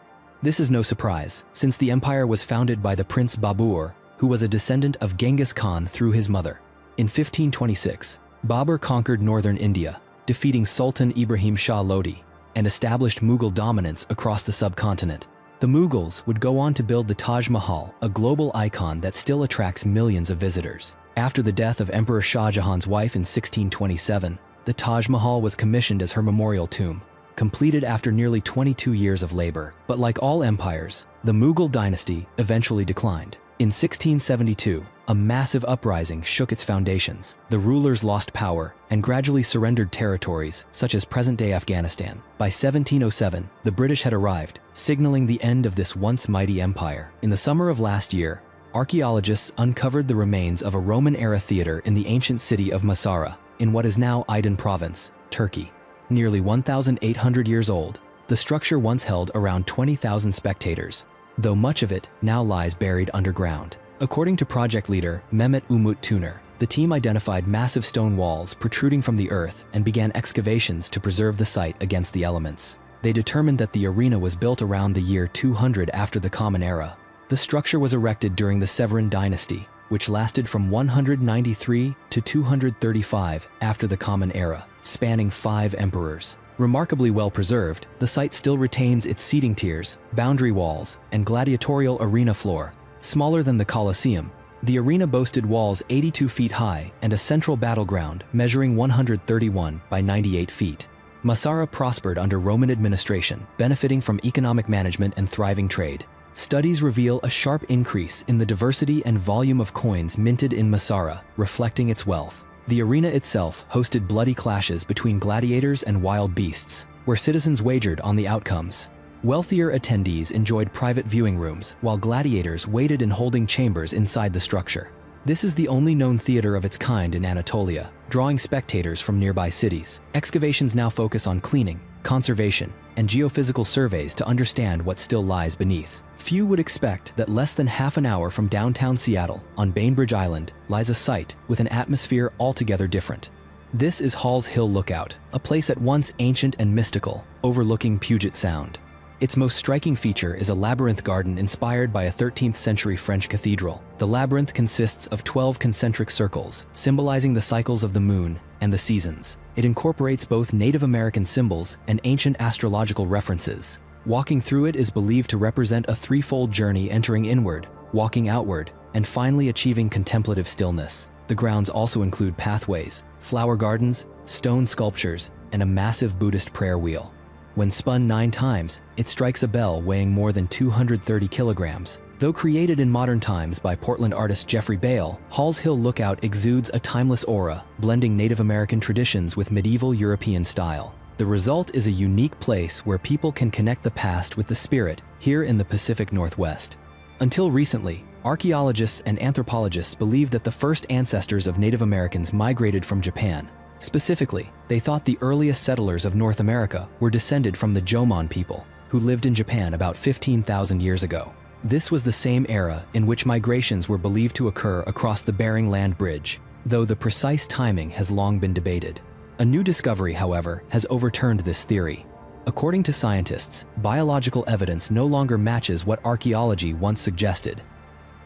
This is no surprise, since the empire was founded by the Prince Babur, who was a descendant of Genghis Khan through his mother. In 1526, Babur conquered northern India, defeating Sultan Ibrahim Shah Lodi, and established Mughal dominance across the subcontinent. The Mughals would go on to build the Taj Mahal, a global icon that still attracts millions of visitors. After the death of Emperor Shah Jahan's wife in 1627, the Taj Mahal was commissioned as her memorial tomb, completed after nearly 22 years of labor. But like all empires, the Mughal dynasty eventually declined. In 1672, a massive uprising shook its foundations. The rulers lost power and gradually surrendered territories, such as present-day Afghanistan. By 1707, the British had arrived, signaling the end of this once mighty empire. In the summer of last year, archaeologists uncovered the remains of a Roman-era theater in the ancient city of Masara, in what is now Aydın province, Turkey. Nearly 1,800 years old, the structure once held around 20,000 spectators, though much of it now lies buried underground. According to project leader Mehmet Umut Tuner, the team identified massive stone walls protruding from the earth and began excavations to preserve the site against the elements. They determined that the arena was built around the year 200 after the Common Era. The structure was erected during the Severan dynasty, which lasted from 193 to 235 after the Common Era, spanning 5 emperors. Remarkably well preserved, the site still retains its seating tiers, boundary walls, and gladiatorial arena floor. Smaller than the Colosseum, the arena boasted walls 82 feet high and a central battleground measuring 131 by 98 feet. Masara prospered under Roman administration, benefiting from economic management and thriving trade. Studies reveal a sharp increase in the diversity and volume of coins minted in Masara, reflecting its wealth. The arena itself hosted bloody clashes between gladiators and wild beasts, where citizens wagered on the outcomes. Wealthier attendees enjoyed private viewing rooms, while gladiators waited in holding chambers inside the structure. This is the only known theater of its kind in Anatolia, drawing spectators from nearby cities. Excavations now focus on cleaning, conservation, and geophysical surveys to understand what still lies beneath. Few would expect that less than half an hour from downtown Seattle, on Bainbridge Island, lies a site with an atmosphere altogether different. This is Hall's Hill Lookout, a place at once ancient and mystical, overlooking Puget Sound. Its most striking feature is a labyrinth garden inspired by a 13th-century French cathedral. The labyrinth consists of 12 concentric circles, symbolizing the cycles of the moon and the seasons. It incorporates both Native American symbols and ancient astrological references. Walking through it is believed to represent a threefold journey: entering inward, walking outward, and finally achieving contemplative stillness. The grounds also include pathways, flower gardens, stone sculptures, and a massive Buddhist prayer wheel. When spun 9 times, it strikes a bell weighing more than 230 kilograms. Though created in modern times by Portland artist Jeffrey Bale, Hall's Hill Lookout exudes a timeless aura, blending Native American traditions with medieval European style. The result is a unique place where people can connect the past with the spirit here in the Pacific Northwest. Until recently, archaeologists and anthropologists believed that the first ancestors of Native Americans migrated from Japan. Specifically, they thought the earliest settlers of North America were descended from the Jomon people, who lived in Japan about 15,000 years ago. This was the same era in which migrations were believed to occur across the Bering Land Bridge, though the precise timing has long been debated. A new discovery, however, has overturned this theory. According to scientists, biological evidence no longer matches what archaeology once suggested.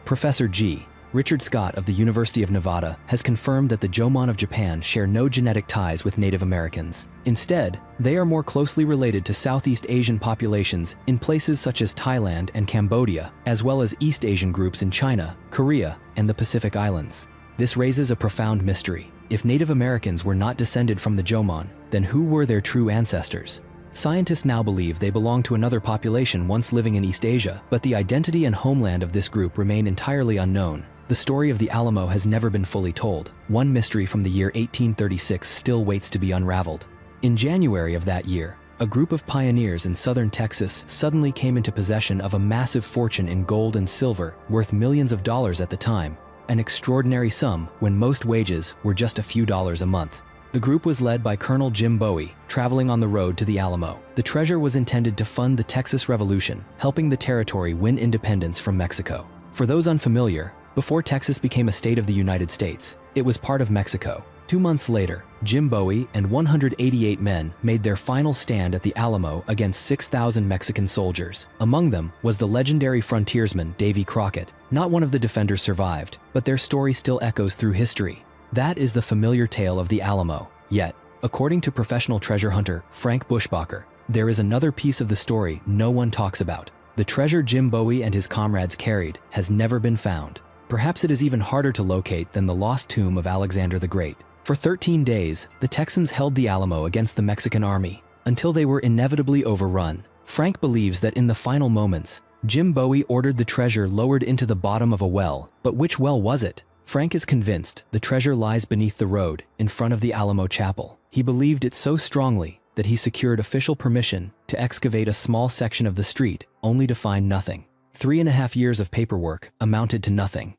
Professor G. Richard Scott of the University of Nevada has confirmed that the Jomon of Japan share no genetic ties with Native Americans. Instead, they are more closely related to Southeast Asian populations in places such as Thailand and Cambodia, as well as East Asian groups in China, Korea, and the Pacific Islands. This raises a profound mystery. If Native Americans were not descended from the Jomon, then who were their true ancestors? Scientists now believe they belong to another population once living in East Asia, but the identity and homeland of this group remain entirely unknown. The story of the Alamo has never been fully told. One mystery from the year 1836 still waits to be unraveled. In January of that year, a group of pioneers in southern Texas suddenly came into possession of a massive fortune in gold and silver, worth millions of dollars at the time, an extraordinary sum when most wages were just a few dollars a month. The group was led by Colonel Jim Bowie, traveling on the road to the Alamo. The treasure was intended to fund the Texas Revolution, helping the territory win independence from Mexico. For those unfamiliar, before Texas became a state of the United States, it was part of Mexico. 2 months later, Jim Bowie and 188 men made their final stand at the Alamo against 6,000 Mexican soldiers. Among them was the legendary frontiersman Davy Crockett. Not one of the defenders survived, but their story still echoes through history. That is the familiar tale of the Alamo. Yet, according to professional treasure hunter Frank Buschbacher, there is another piece of the story no one talks about. The treasure Jim Bowie and his comrades carried has never been found. Perhaps it is even harder to locate than the lost tomb of Alexander the Great. For 13 days, the Texans held the Alamo against the Mexican army, until they were inevitably overrun. Frank believes that in the final moments, Jim Bowie ordered the treasure lowered into the bottom of a well. But which well was it? Frank is convinced the treasure lies beneath the road, in front of the Alamo Chapel. He believed it so strongly that he secured official permission to excavate a small section of the street, only to find nothing. 3.5 years of paperwork amounted to nothing.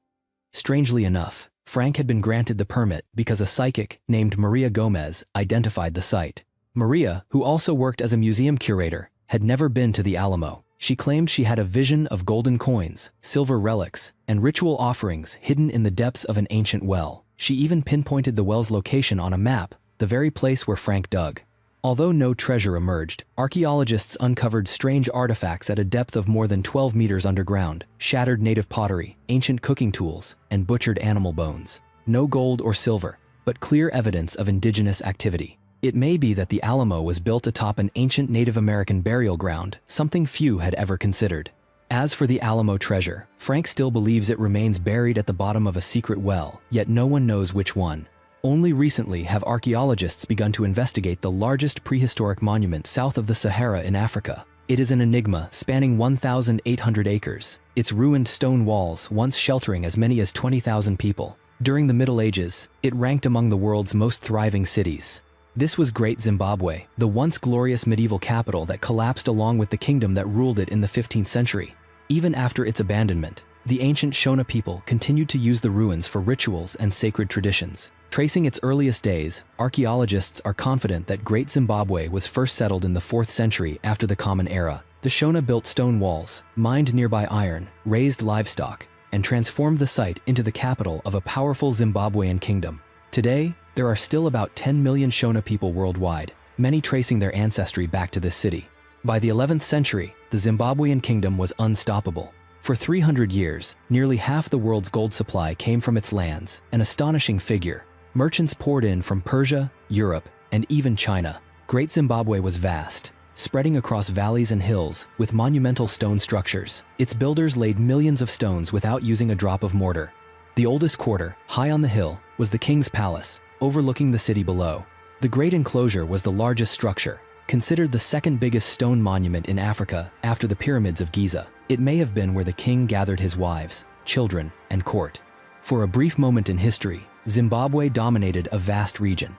Strangely enough, Frank had been granted the permit because a psychic named Maria Gomez identified the site. Maria, who also worked as a museum curator, had never been to the Alamo. She claimed she had a vision of golden coins, silver relics, and ritual offerings hidden in the depths of an ancient well. She even pinpointed the well's location on a map, the very place where Frank dug. Although no treasure emerged, archaeologists uncovered strange artifacts at a depth of more than 12 meters underground: shattered native pottery, ancient cooking tools, and butchered animal bones. No gold or silver, but clear evidence of indigenous activity. It may be that the Alamo was built atop an ancient Native American burial ground, something few had ever considered. As for the Alamo treasure, Frank still believes it remains buried at the bottom of a secret well, yet no one knows which one. Only recently have archaeologists begun to investigate the largest prehistoric monument south of the Sahara in Africa. It is an enigma spanning 1,800 acres, its ruined stone walls once sheltering as many as 20,000 people. During the Middle Ages, it ranked among the world's most thriving cities. This was Great Zimbabwe, the once glorious medieval capital that collapsed along with the kingdom that ruled it in the 15th century. Even after its abandonment, the ancient Shona people continued to use the ruins for rituals and sacred traditions. Tracing its earliest days, archaeologists are confident that Great Zimbabwe was first settled in the 4th century after the Common Era. The Shona built stone walls, mined nearby iron, raised livestock, and transformed the site into the capital of a powerful Zimbabwean kingdom. Today, there are still about 10 million Shona people worldwide, many tracing their ancestry back to this city. By the 11th century, the Zimbabwean kingdom was unstoppable. For 300 years, nearly half the world's gold supply came from its lands, an astonishing figure. Merchants poured in from Persia, Europe, and even China. Great Zimbabwe was vast, spreading across valleys and hills with monumental stone structures. Its builders laid millions of stones without using a drop of mortar. The oldest quarter, high on the hill, was the king's palace, overlooking the city below. The great enclosure was the largest structure, considered the second biggest stone monument in Africa after the pyramids of Giza. It may have been where the king gathered his wives, children, and court. For a brief moment in history, Zimbabwe dominated a vast region.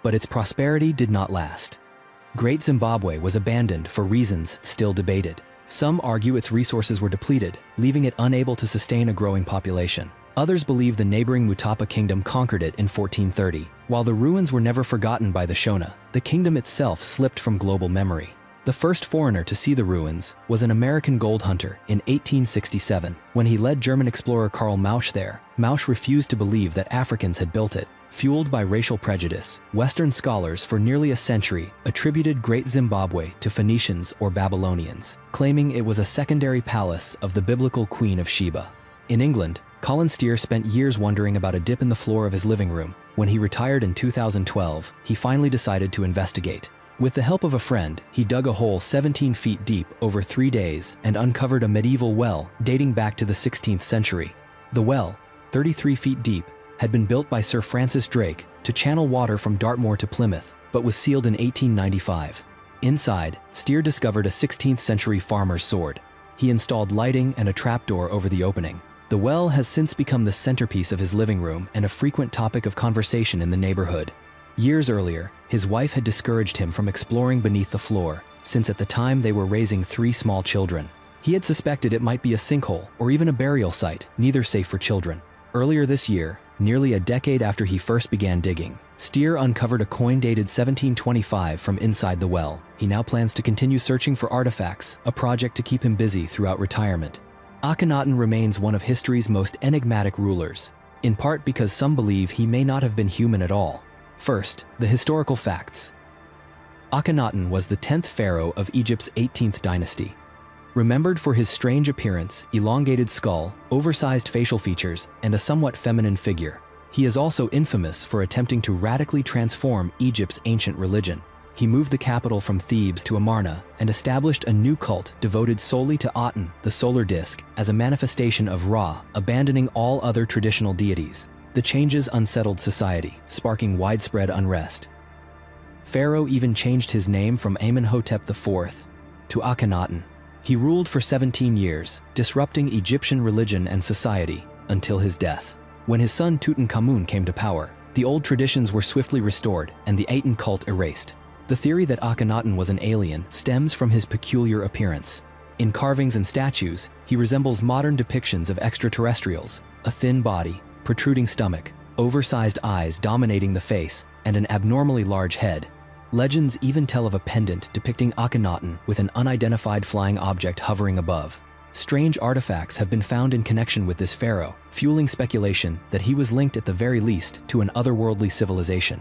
But its prosperity did not last. Great Zimbabwe was abandoned for reasons still debated. Some argue its resources were depleted, leaving it unable to sustain a growing population. Others believe the neighboring Mutapa kingdom conquered it in 1430. While the ruins were never forgotten by the Shona, the kingdom itself slipped from global memory. The first foreigner to see the ruins was an American gold hunter in 1867. When he led German explorer Karl Mausch there, Mausch refused to believe that Africans had built it. Fueled by racial prejudice, Western scholars for nearly a century attributed Great Zimbabwe to Phoenicians or Babylonians, claiming it was a secondary palace of the biblical Queen of Sheba. In England, Colin Steer spent years wondering about a dip in the floor of his living room. When he retired in 2012, he finally decided to investigate. With the help of a friend, he dug a hole 17 feet deep over 3 days and uncovered a medieval well dating back to the 16th century. The well, 33 feet deep, had been built by Sir Francis Drake to channel water from Dartmoor to Plymouth, but was sealed in 1895. Inside, Steer discovered a 16th century farmer's sword. He installed lighting and a trapdoor over the opening. The well has since become the centerpiece of his living room and a frequent topic of conversation in the neighborhood. Years earlier, his wife had discouraged him from exploring beneath the floor, since at the time they were raising 3 small children. He had suspected it might be a sinkhole or even a burial site, neither safe for children. Earlier this year, nearly a decade after he first began digging, Steer uncovered a coin dated 1725 from inside the well. He now plans to continue searching for artifacts, a project to keep him busy throughout retirement. Akhenaten remains one of history's most enigmatic rulers, in part because some believe he may not have been human at all. First, the historical facts. Akhenaten was the 10th pharaoh of Egypt's 18th dynasty. Remembered for his strange appearance, elongated skull, oversized facial features, and a somewhat feminine figure, he is also infamous for attempting to radically transform Egypt's ancient religion. He moved the capital from Thebes to Amarna and established a new cult devoted solely to Aten, the solar disk, as a manifestation of Ra, abandoning all other traditional deities. The changes unsettled society, sparking widespread unrest. Pharaoh even changed his name from Amenhotep IV to Akhenaten. He ruled for 17 years, disrupting Egyptian religion and society until his death. When his son Tutankhamun came to power, the old traditions were swiftly restored and the Aten cult erased. The theory that Akhenaten was an alien stems from his peculiar appearance. In carvings and statues, he resembles modern depictions of extraterrestrials: a thin body, protruding stomach, oversized eyes dominating the face, and an abnormally large head. Legends even tell of a pendant depicting Akhenaten with an unidentified flying object hovering above. Strange artifacts have been found in connection with this pharaoh, fueling speculation that he was linked at the very least to an otherworldly civilization.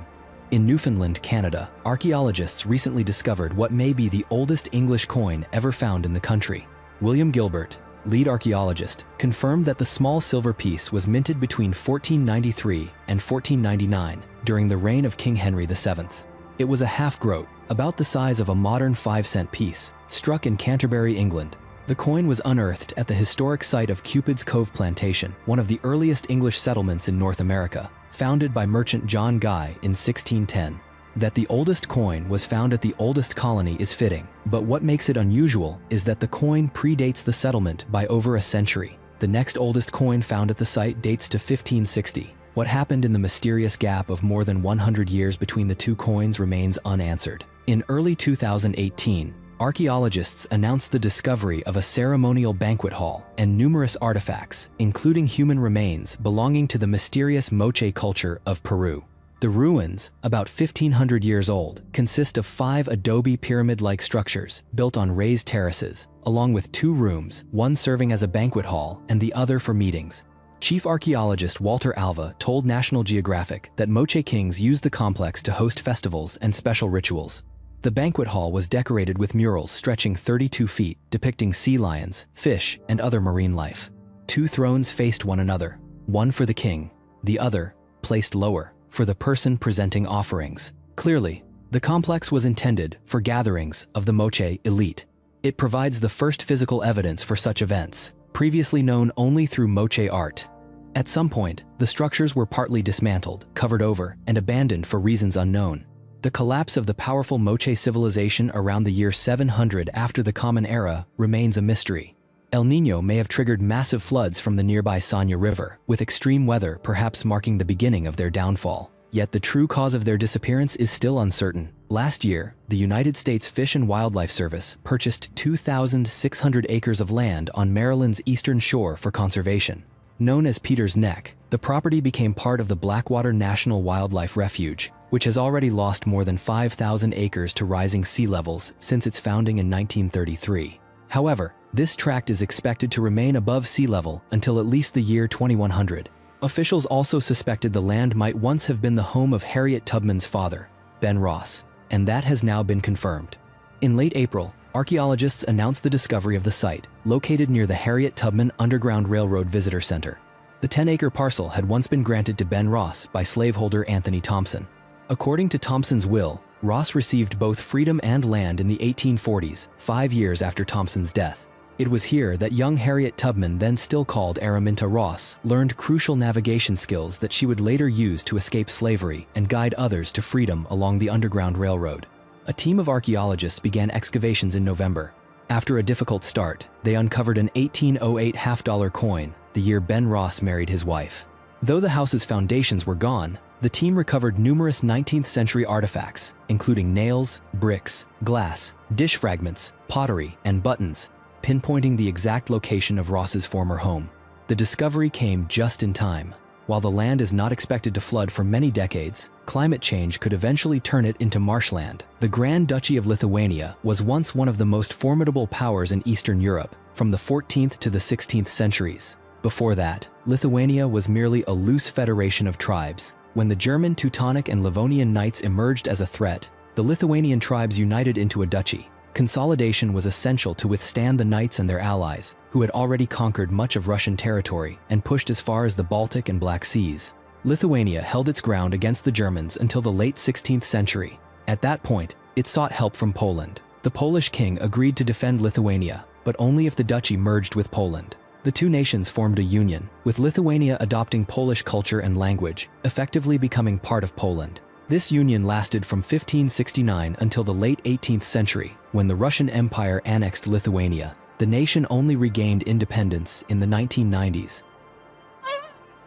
In Newfoundland, Canada, archaeologists recently discovered what may be the oldest English coin ever found in the country. William Gilbert, lead archaeologist, confirmed that the small silver piece was minted between 1493 and 1499 during the reign of King Henry VII. It was a half-groat, about the size of a modern 5-cent piece, struck in Canterbury, England. The coin was unearthed at the historic site of Cupid's Cove Plantation, one of the earliest English settlements in North America, founded by merchant John Guy in 1610. That the oldest coin was found at the oldest colony is fitting, but what makes it unusual is that the coin predates the settlement by over a century. The next oldest coin found at the site dates to 1560. What happened in the mysterious gap of more than 100 years between the two coins remains unanswered. In early 2018, archaeologists announced the discovery of a ceremonial banquet hall and numerous artifacts, including human remains belonging to the mysterious Moche culture of Peru. The ruins, about 1,500 years old, consist of 5 adobe pyramid-like structures built on raised terraces, along with 2 rooms, one serving as a banquet hall and the other for meetings. Chief archaeologist Walter Alva told National Geographic that Moche kings used the complex to host festivals and special rituals. The banquet hall was decorated with murals stretching 32 feet, depicting sea lions, fish, and other marine life. 2 thrones faced one another, one for the king, the other, placed lower, for the person presenting offerings. Clearly, the complex was intended for gatherings of the Moche elite. It provides the first physical evidence for such events, previously known only through Moche art. At some point, the structures were partly dismantled, covered over, and abandoned for reasons unknown. The collapse of the powerful Moche civilization around the year 700 after the Common Era remains a mystery. El Niño may have triggered massive floods from the nearby Sanya River, with extreme weather perhaps marking the beginning of their downfall. Yet the true cause of their disappearance is still uncertain. Last year, the United States Fish and Wildlife Service purchased 2,600 acres of land on Maryland's eastern shore for conservation. Known as Peter's Neck, the property became part of the Blackwater National Wildlife Refuge, which has already lost more than 5,000 acres to rising sea levels since its founding in 1933. However, this tract is expected to remain above sea level until at least the year 2100. Officials also suspected the land might once have been the home of Harriet Tubman's father, Ben Ross, and that has now been confirmed. In late April, archaeologists announced the discovery of the site, located near the Harriet Tubman Underground Railroad Visitor Center. The 10-acre parcel had once been granted to Ben Ross by slaveholder Anthony Thompson. According to Thompson's will, Ross received both freedom and land in the 1840s, 5 years after Thompson's death. It was here that young Harriet Tubman, then still called Araminta Ross, learned crucial navigation skills that she would later use to escape slavery and guide others to freedom along the Underground Railroad. A team of archaeologists began excavations in November. After a difficult start, they uncovered an 1808 half-dollar coin, the year Ben Ross married his wife. Though the house's foundations were gone, the team recovered numerous 19th-century artifacts, including nails, bricks, glass, dish fragments, pottery, and buttons, pinpointing the exact location of Ross's former home. The discovery came just in time. While the land is not expected to flood for many decades, climate change could eventually turn it into marshland. The Grand Duchy of Lithuania was once one of the most formidable powers in Eastern Europe, from the 14th to the 16th centuries. Before that, Lithuania was merely a loose federation of tribes. When the German Teutonic and Livonian Knights emerged as a threat, the Lithuanian tribes united into a duchy. Consolidation was essential to withstand the Knights and their allies, who had already conquered much of Russian territory and pushed as far as the Baltic and Black Seas. Lithuania held its ground against the Germans until the late 16th century. At that point, it sought help from Poland. The Polish king agreed to defend Lithuania, but only if the duchy merged with Poland. The two nations formed a union, with Lithuania adopting Polish culture and language, effectively becoming part of Poland. This union lasted from 1569 until the late 18th century, when the Russian Empire annexed Lithuania. The nation only regained independence in the 1990s.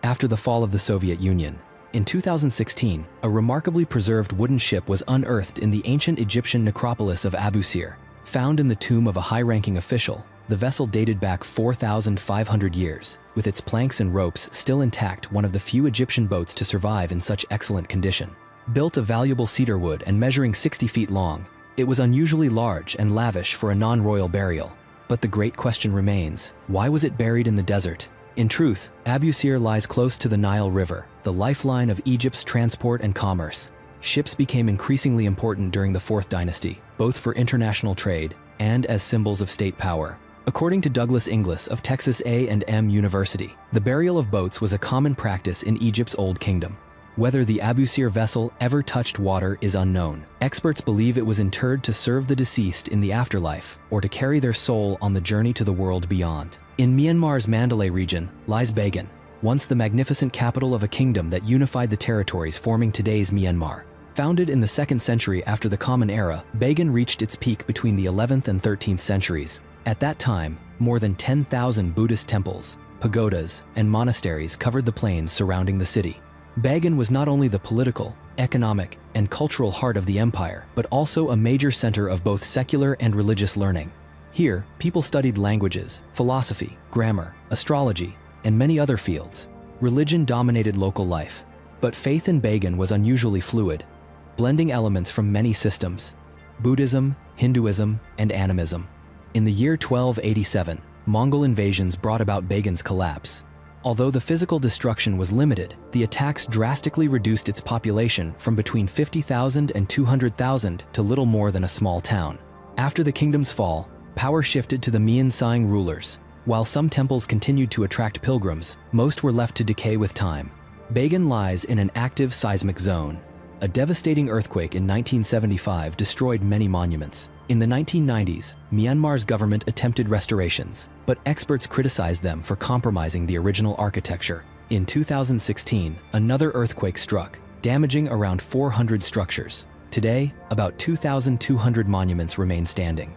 After the fall of the Soviet Union, in 2016, a remarkably preserved wooden ship was unearthed in the ancient Egyptian necropolis of Abu Sir. Found in the tomb of a high-ranking official, the vessel dated back 4,500 years, with its planks and ropes still intact, one of the few Egyptian boats to survive in such excellent condition. Built of valuable cedar wood and measuring 60 feet long, it was unusually large and lavish for a non-royal burial. But the great question remains, why was it buried in the desert? In truth, Abu Sir lies close to the Nile River, the lifeline of Egypt's transport and commerce. Ships became increasingly important during the Fourth Dynasty, both for international trade and as symbols of state power. According to Douglas Inglis of Texas A&M University, the burial of boats was a common practice in Egypt's Old Kingdom. Whether the Abu Sir vessel ever touched water is unknown. Experts believe it was interred to serve the deceased in the afterlife or to carry their soul on the journey to the world beyond. In Myanmar's Mandalay region lies Bagan, once the magnificent capital of a kingdom that unified the territories forming today's Myanmar. Founded in the 2nd century after the Common Era, Bagan reached its peak between the 11th and 13th centuries. At that time, more than 10,000 Buddhist temples, pagodas, and monasteries covered the plains surrounding the city. Bagan was not only the political, economic, and cultural heart of the empire, but also a major center of both secular and religious learning. Here, people studied languages, philosophy, grammar, astrology, and many other fields. Religion dominated local life, but faith in Bagan was unusually fluid, blending elements from many systems: Buddhism, Hinduism, and animism. In the year 1287, Mongol invasions brought about Bagan's collapse. Although the physical destruction was limited, the attacks drastically reduced its population from between 50,000 and 200,000 to little more than a small town. After the kingdom's fall, power shifted to the Mian-Tsang rulers. While some temples continued to attract pilgrims, most were left to decay with time. Bagan lies in an active seismic zone. A devastating earthquake in 1975 destroyed many monuments. In the 1990s, Myanmar's government attempted restorations, but experts criticized them for compromising the original architecture. In 2016, another earthquake struck, damaging around 400 structures. Today, about 2,200 monuments remain standing.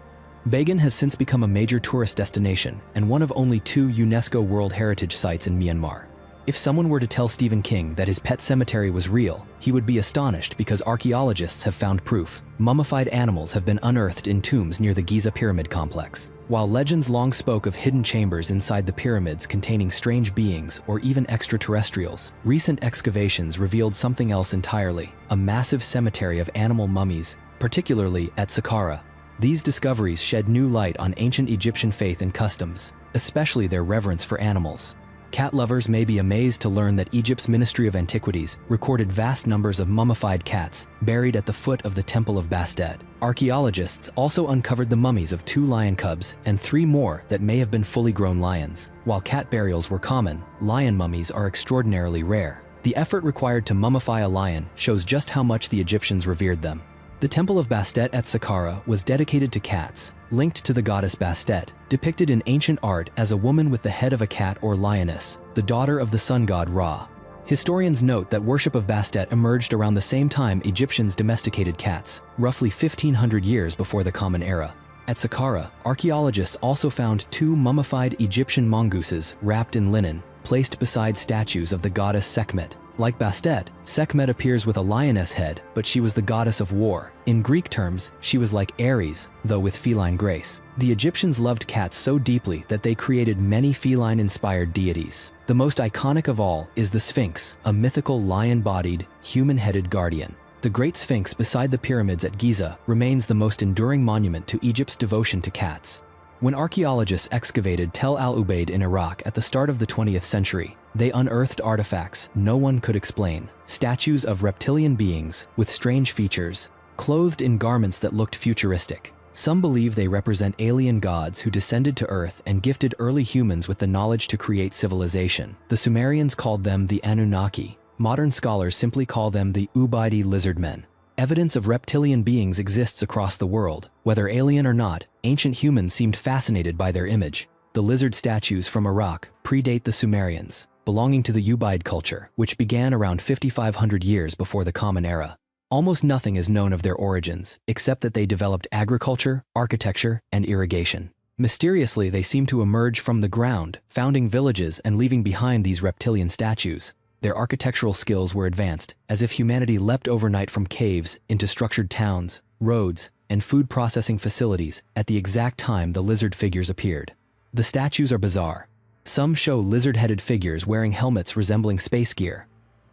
Bagan has since become a major tourist destination and one of only 2 UNESCO World Heritage Sites in Myanmar. If someone were to tell Stephen King that his pet cemetery was real, he would be astonished because archaeologists have found proof. Mummified animals have been unearthed in tombs near the Giza Pyramid complex. While legends long spoke of hidden chambers inside the pyramids containing strange beings or even extraterrestrials, recent excavations revealed something else entirely: a massive cemetery of animal mummies, particularly at Saqqara. These discoveries shed new light on ancient Egyptian faith and customs, especially their reverence for animals. Cat lovers may be amazed to learn that Egypt's Ministry of Antiquities recorded vast numbers of mummified cats buried at the foot of the Temple of Bastet. Archaeologists also uncovered the mummies of 2 lion cubs and 3 more that may have been fully grown lions. While cat burials were common, lion mummies are extraordinarily rare. The effort required to mummify a lion shows just how much the Egyptians revered them. The Temple of Bastet at Saqqara was dedicated to cats, linked to the goddess Bastet, depicted in ancient art as a woman with the head of a cat or lioness, the daughter of the sun god Ra. Historians note that worship of Bastet emerged around the same time Egyptians domesticated cats, roughly 1,500 years before the Common Era. At Saqqara, archaeologists also found 2 mummified Egyptian mongooses wrapped in linen, placed beside statues of the goddess Sekhmet. Like Bastet, Sekhmet appears with a lioness head, but she was the goddess of war. In Greek terms, she was like Ares, though with feline grace. The Egyptians loved cats so deeply that they created many feline-inspired deities. The most iconic of all is the Sphinx, a mythical lion-bodied, human-headed guardian. The Great Sphinx beside the pyramids at Giza remains the most enduring monument to Egypt's devotion to cats. When archaeologists excavated Tel al-Ubaid in Iraq at the start of the 20th century, they unearthed artifacts no one could explain: statues of reptilian beings with strange features, clothed in garments that looked futuristic. Some believe they represent alien gods who descended to Earth and gifted early humans with the knowledge to create civilization. The Sumerians called them the Anunnaki. Modern scholars simply call them the Ubaidi lizardmen. Evidence of reptilian beings exists across the world. Whether alien or not, ancient humans seemed fascinated by their image. The lizard statues from Iraq predate the Sumerians, belonging to the Ubaid culture, which began around 5,500 years before the Common Era. Almost nothing is known of their origins, except that they developed agriculture, architecture, and irrigation. Mysteriously, they seem to emerge from the ground, founding villages and leaving behind these reptilian statues. Their architectural skills were advanced, as if humanity leapt overnight from caves into structured towns, roads, and food processing facilities at the exact time the lizard figures appeared. The statues are bizarre. Some show lizard-headed figures wearing helmets resembling space gear.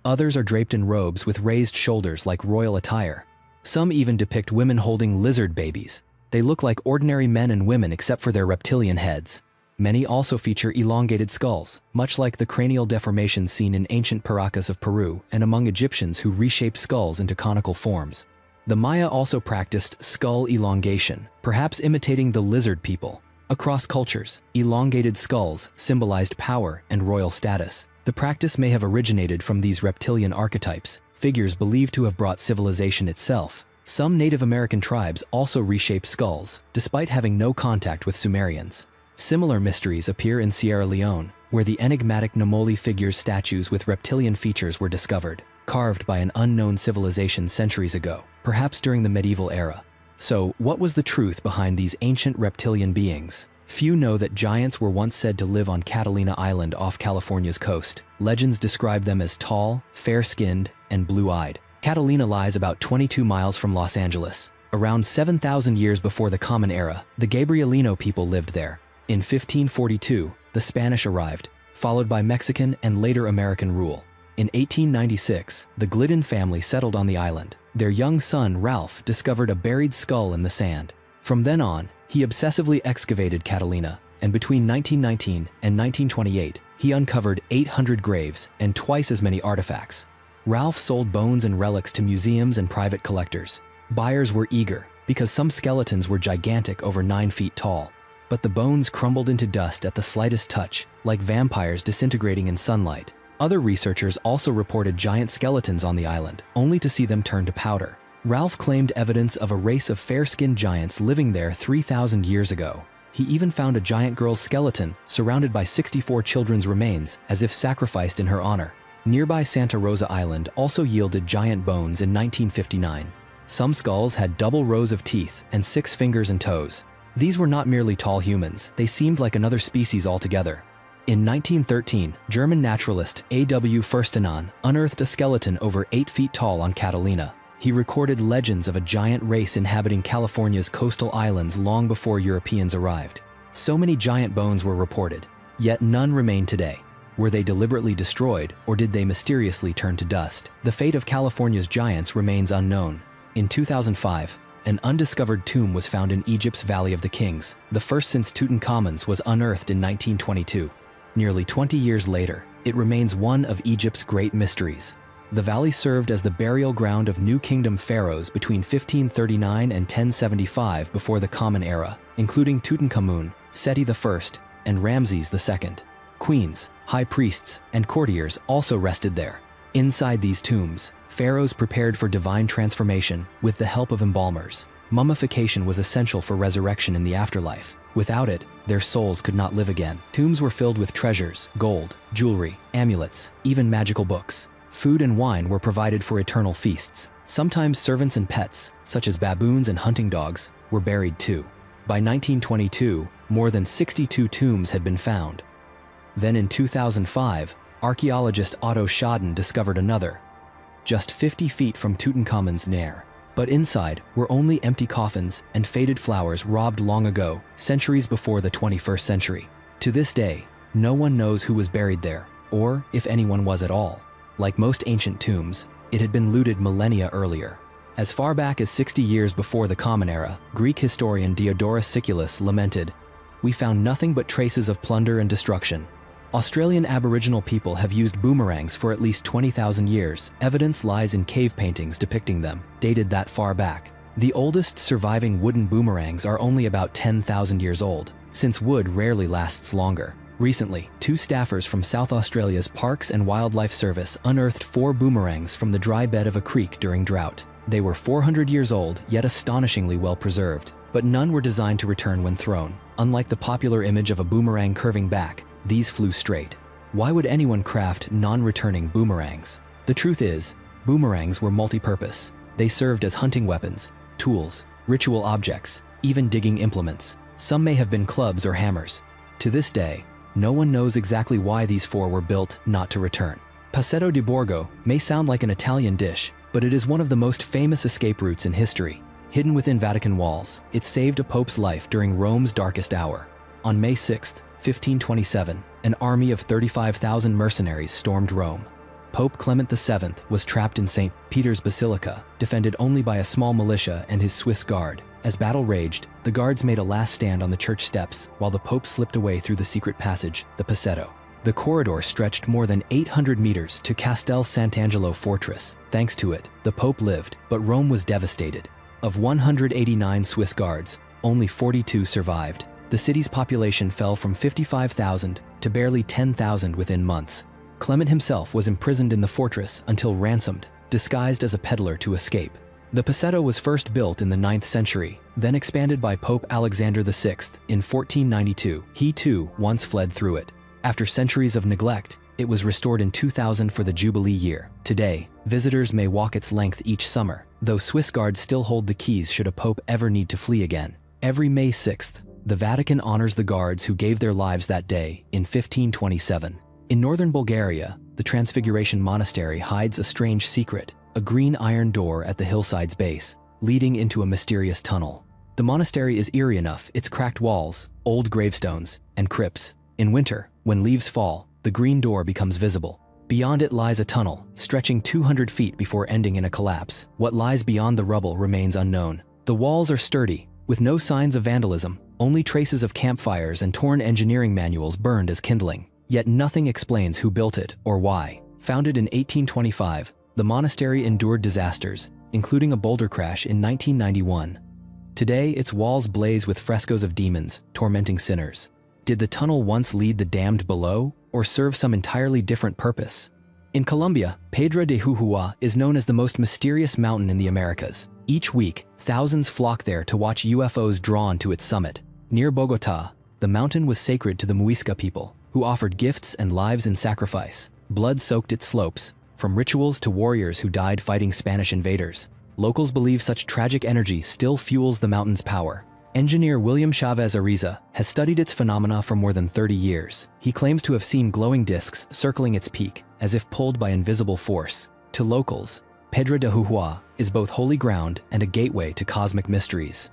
Others are draped in robes with raised shoulders like royal attire. Some even depict women holding lizard babies. They look like ordinary men and women except for their reptilian heads. Many also feature elongated skulls, much like the cranial deformations seen in ancient Paracas of Peru and among Egyptians who reshaped skulls into conical forms. The Maya also practiced skull elongation, perhaps imitating the lizard people. Across cultures, elongated skulls symbolized power and royal status. The practice may have originated from these reptilian archetypes, figures believed to have brought civilization itself. Some Native American tribes also reshape skulls, despite having no contact with Sumerians. Similar mysteries appear in Sierra Leone, where the enigmatic Nomoli figures statues with reptilian features were discovered, carved by an unknown civilization centuries ago, perhaps during the medieval era. So, what was the truth behind these ancient reptilian beings? Few know that giants were once said to live on Catalina Island off California's coast. Legends describe them as tall, fair-skinned, and blue-eyed. Catalina lies about 22 miles from Los Angeles. Around 7,000 years before the Common Era, the Gabrielino people lived there. In 1542, the Spanish arrived, followed by Mexican and later American rule. In 1896, the Glidden family settled on the island. Their young son, Ralph, discovered a buried skull in the sand. From then on, he obsessively excavated Catalina, and between 1919 and 1928, he uncovered 800 graves and twice as many artifacts. Ralph sold bones and relics to museums and private collectors. Buyers were eager, because some skeletons were gigantic, over 9 feet tall. But the bones crumbled into dust at the slightest touch, like vampires disintegrating in sunlight. Other researchers also reported giant skeletons on the island, only to see them turn to powder. Ralph claimed evidence of a race of fair-skinned giants living there 3,000 years ago. He even found a giant girl's skeleton, surrounded by 64 children's remains, as if sacrificed in her honor. Nearby Santa Rosa Island also yielded giant bones in 1959. Some skulls had double rows of teeth and 6 fingers and toes. These were not merely tall humans, they seemed like another species altogether. In 1913, German naturalist A.W. Furstenan unearthed a skeleton over 8 feet tall on Catalina. He recorded legends of a giant race inhabiting California's coastal islands long before Europeans arrived. So many giant bones were reported, yet none remain today. Were they deliberately destroyed, or did they mysteriously turn to dust? The fate of California's giants remains unknown. In 2005, an undiscovered tomb was found in Egypt's Valley of the Kings. The first since Tutankhamun's was unearthed in 1922. Nearly 20 years later, it remains one of Egypt's great mysteries. The valley served as the burial ground of New Kingdom pharaohs between 1539 and 1075 before the Common Era, including Tutankhamun, Seti I, and Ramses II. Queens, high priests, and courtiers also rested there. Inside these tombs, pharaohs prepared for divine transformation with the help of embalmers. Mummification was essential for resurrection in the afterlife. Without it, their souls could not live again. Tombs were filled with treasures, gold, jewelry, amulets, even magical books. Food and wine were provided for eternal feasts. Sometimes servants and pets, such as baboons and hunting dogs, were buried too. By 1922, more than 62 tombs had been found. Then in 2005, archaeologist Otto Schaden discovered another, just 50 feet from Tutankhamun's Nair. But inside were only empty coffins and faded flowers robbed long ago, centuries before the 21st century. To this day, no one knows who was buried there, or if anyone was at all. Like most ancient tombs, it had been looted millennia earlier. As far back as 60 years before the Common Era, Greek historian Diodorus Siculus lamented, "We found nothing but traces of plunder and destruction." Australian Aboriginal people have used boomerangs for at least 20,000 years. Evidence lies in cave paintings depicting them, dated that far back. The oldest surviving wooden boomerangs are only about 10,000 years old, since wood rarely lasts longer. Recently, 2 staffers from South Australia's Parks and Wildlife Service unearthed 4 boomerangs from the dry bed of a creek during drought. They were 400 years old, yet astonishingly well preserved. But none were designed to return when thrown. Unlike the popular image of a boomerang curving back, these flew straight. Why would anyone craft non-returning boomerangs? The truth is, boomerangs were multi-purpose. They served as hunting weapons, tools, ritual objects, even digging implements. Some may have been clubs or hammers. To this day, no one knows exactly why these 4 were built not to return. Passetto di Borgo may sound like an Italian dish, but it is one of the most famous escape routes in history. Hidden within Vatican walls, it saved a pope's life during Rome's darkest hour. On May 6, 1527, an army of 35,000 mercenaries stormed Rome. Pope Clement VII was trapped in St. Peter's Basilica, defended only by a small militia and his Swiss guard. As battle raged, the guards made a last stand on the church steps while the Pope slipped away through the secret passage, the Passetto. The corridor stretched more than 800 meters to Castel Sant'Angelo fortress. Thanks to it, the Pope lived, but Rome was devastated. Of 189 Swiss guards, only 42 survived. The city's population fell from 55,000 to barely 10,000 within months. Clement himself was imprisoned in the fortress until ransomed, disguised as a peddler to escape. The Passetto was first built in the 9th century, then expanded by Pope Alexander VI in 1492. He too once fled through it. After centuries of neglect, it was restored in 2000 for the Jubilee year. Today, visitors may walk its length each summer, though Swiss guards still hold the keys should a pope ever need to flee again. Every May 6th, The Vatican honors the guards who gave their lives that day in 1527. In northern Bulgaria, the Transfiguration Monastery hides a strange secret, a green iron door at the hillside's base, leading into a mysterious tunnel. The monastery is eerie enough, its cracked walls, old gravestones, and crypts. In winter, when leaves fall, the green door becomes visible. Beyond it lies a tunnel, stretching 200 feet before ending in a collapse. What lies beyond the rubble remains unknown. The walls are sturdy, with no signs of vandalism, only traces of campfires and torn engineering manuals burned as kindling. Yet nothing explains who built it or why. Founded in 1825, the monastery endured disasters, including a boulder crash in 1991. Today, its walls blaze with frescoes of demons, tormenting sinners. Did the tunnel once lead the damned below, or serve some entirely different purpose? In Colombia, Piedra de Jujuá is known as the most mysterious mountain in the Americas. Each week, thousands flock there to watch UFOs drawn to its summit. Near Bogotá, the mountain was sacred to the Muisca people, who offered gifts and lives in sacrifice. Blood soaked its slopes, from rituals to warriors who died fighting Spanish invaders. Locals believe such tragic energy still fuels the mountain's power. Engineer William Chavez Ariza has studied its phenomena for more than 30 years. He claims to have seen glowing discs circling its peak, as if pulled by invisible force. To locals, Piedra de Jujuá is both holy ground and a gateway to cosmic mysteries.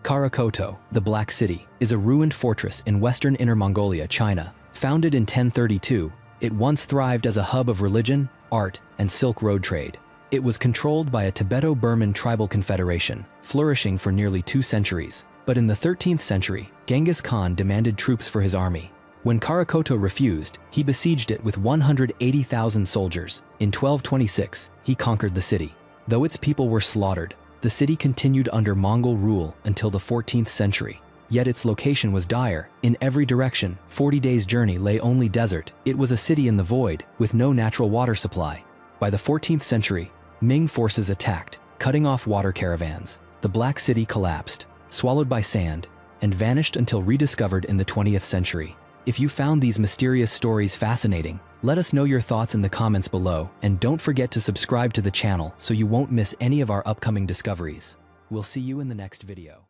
Karakoto, the Black City, is a ruined fortress in western Inner Mongolia, China. Founded in 1032, it once thrived as a hub of religion, art, and Silk Road trade. It was controlled by a Tibeto-Burman tribal confederation, flourishing for nearly 2 centuries. But in the 13th century, Genghis Khan demanded troops for his army. When Karakoto refused, he besieged it with 180,000 soldiers. In 1226, he conquered the city. Though its people were slaughtered, the city continued under Mongol rule until the 14th century. Yet its location was dire. In every direction, 40 days' journey lay only desert. It was a city in the void, with no natural water supply. By the 14th century, Ming forces attacked, cutting off water caravans. The Black City collapsed, swallowed by sand, and vanished until rediscovered in the 20th century. If you found these mysterious stories fascinating, let us know your thoughts in the comments below, and don't forget to subscribe to the channel so you won't miss any of our upcoming discoveries. We'll see you in the next video.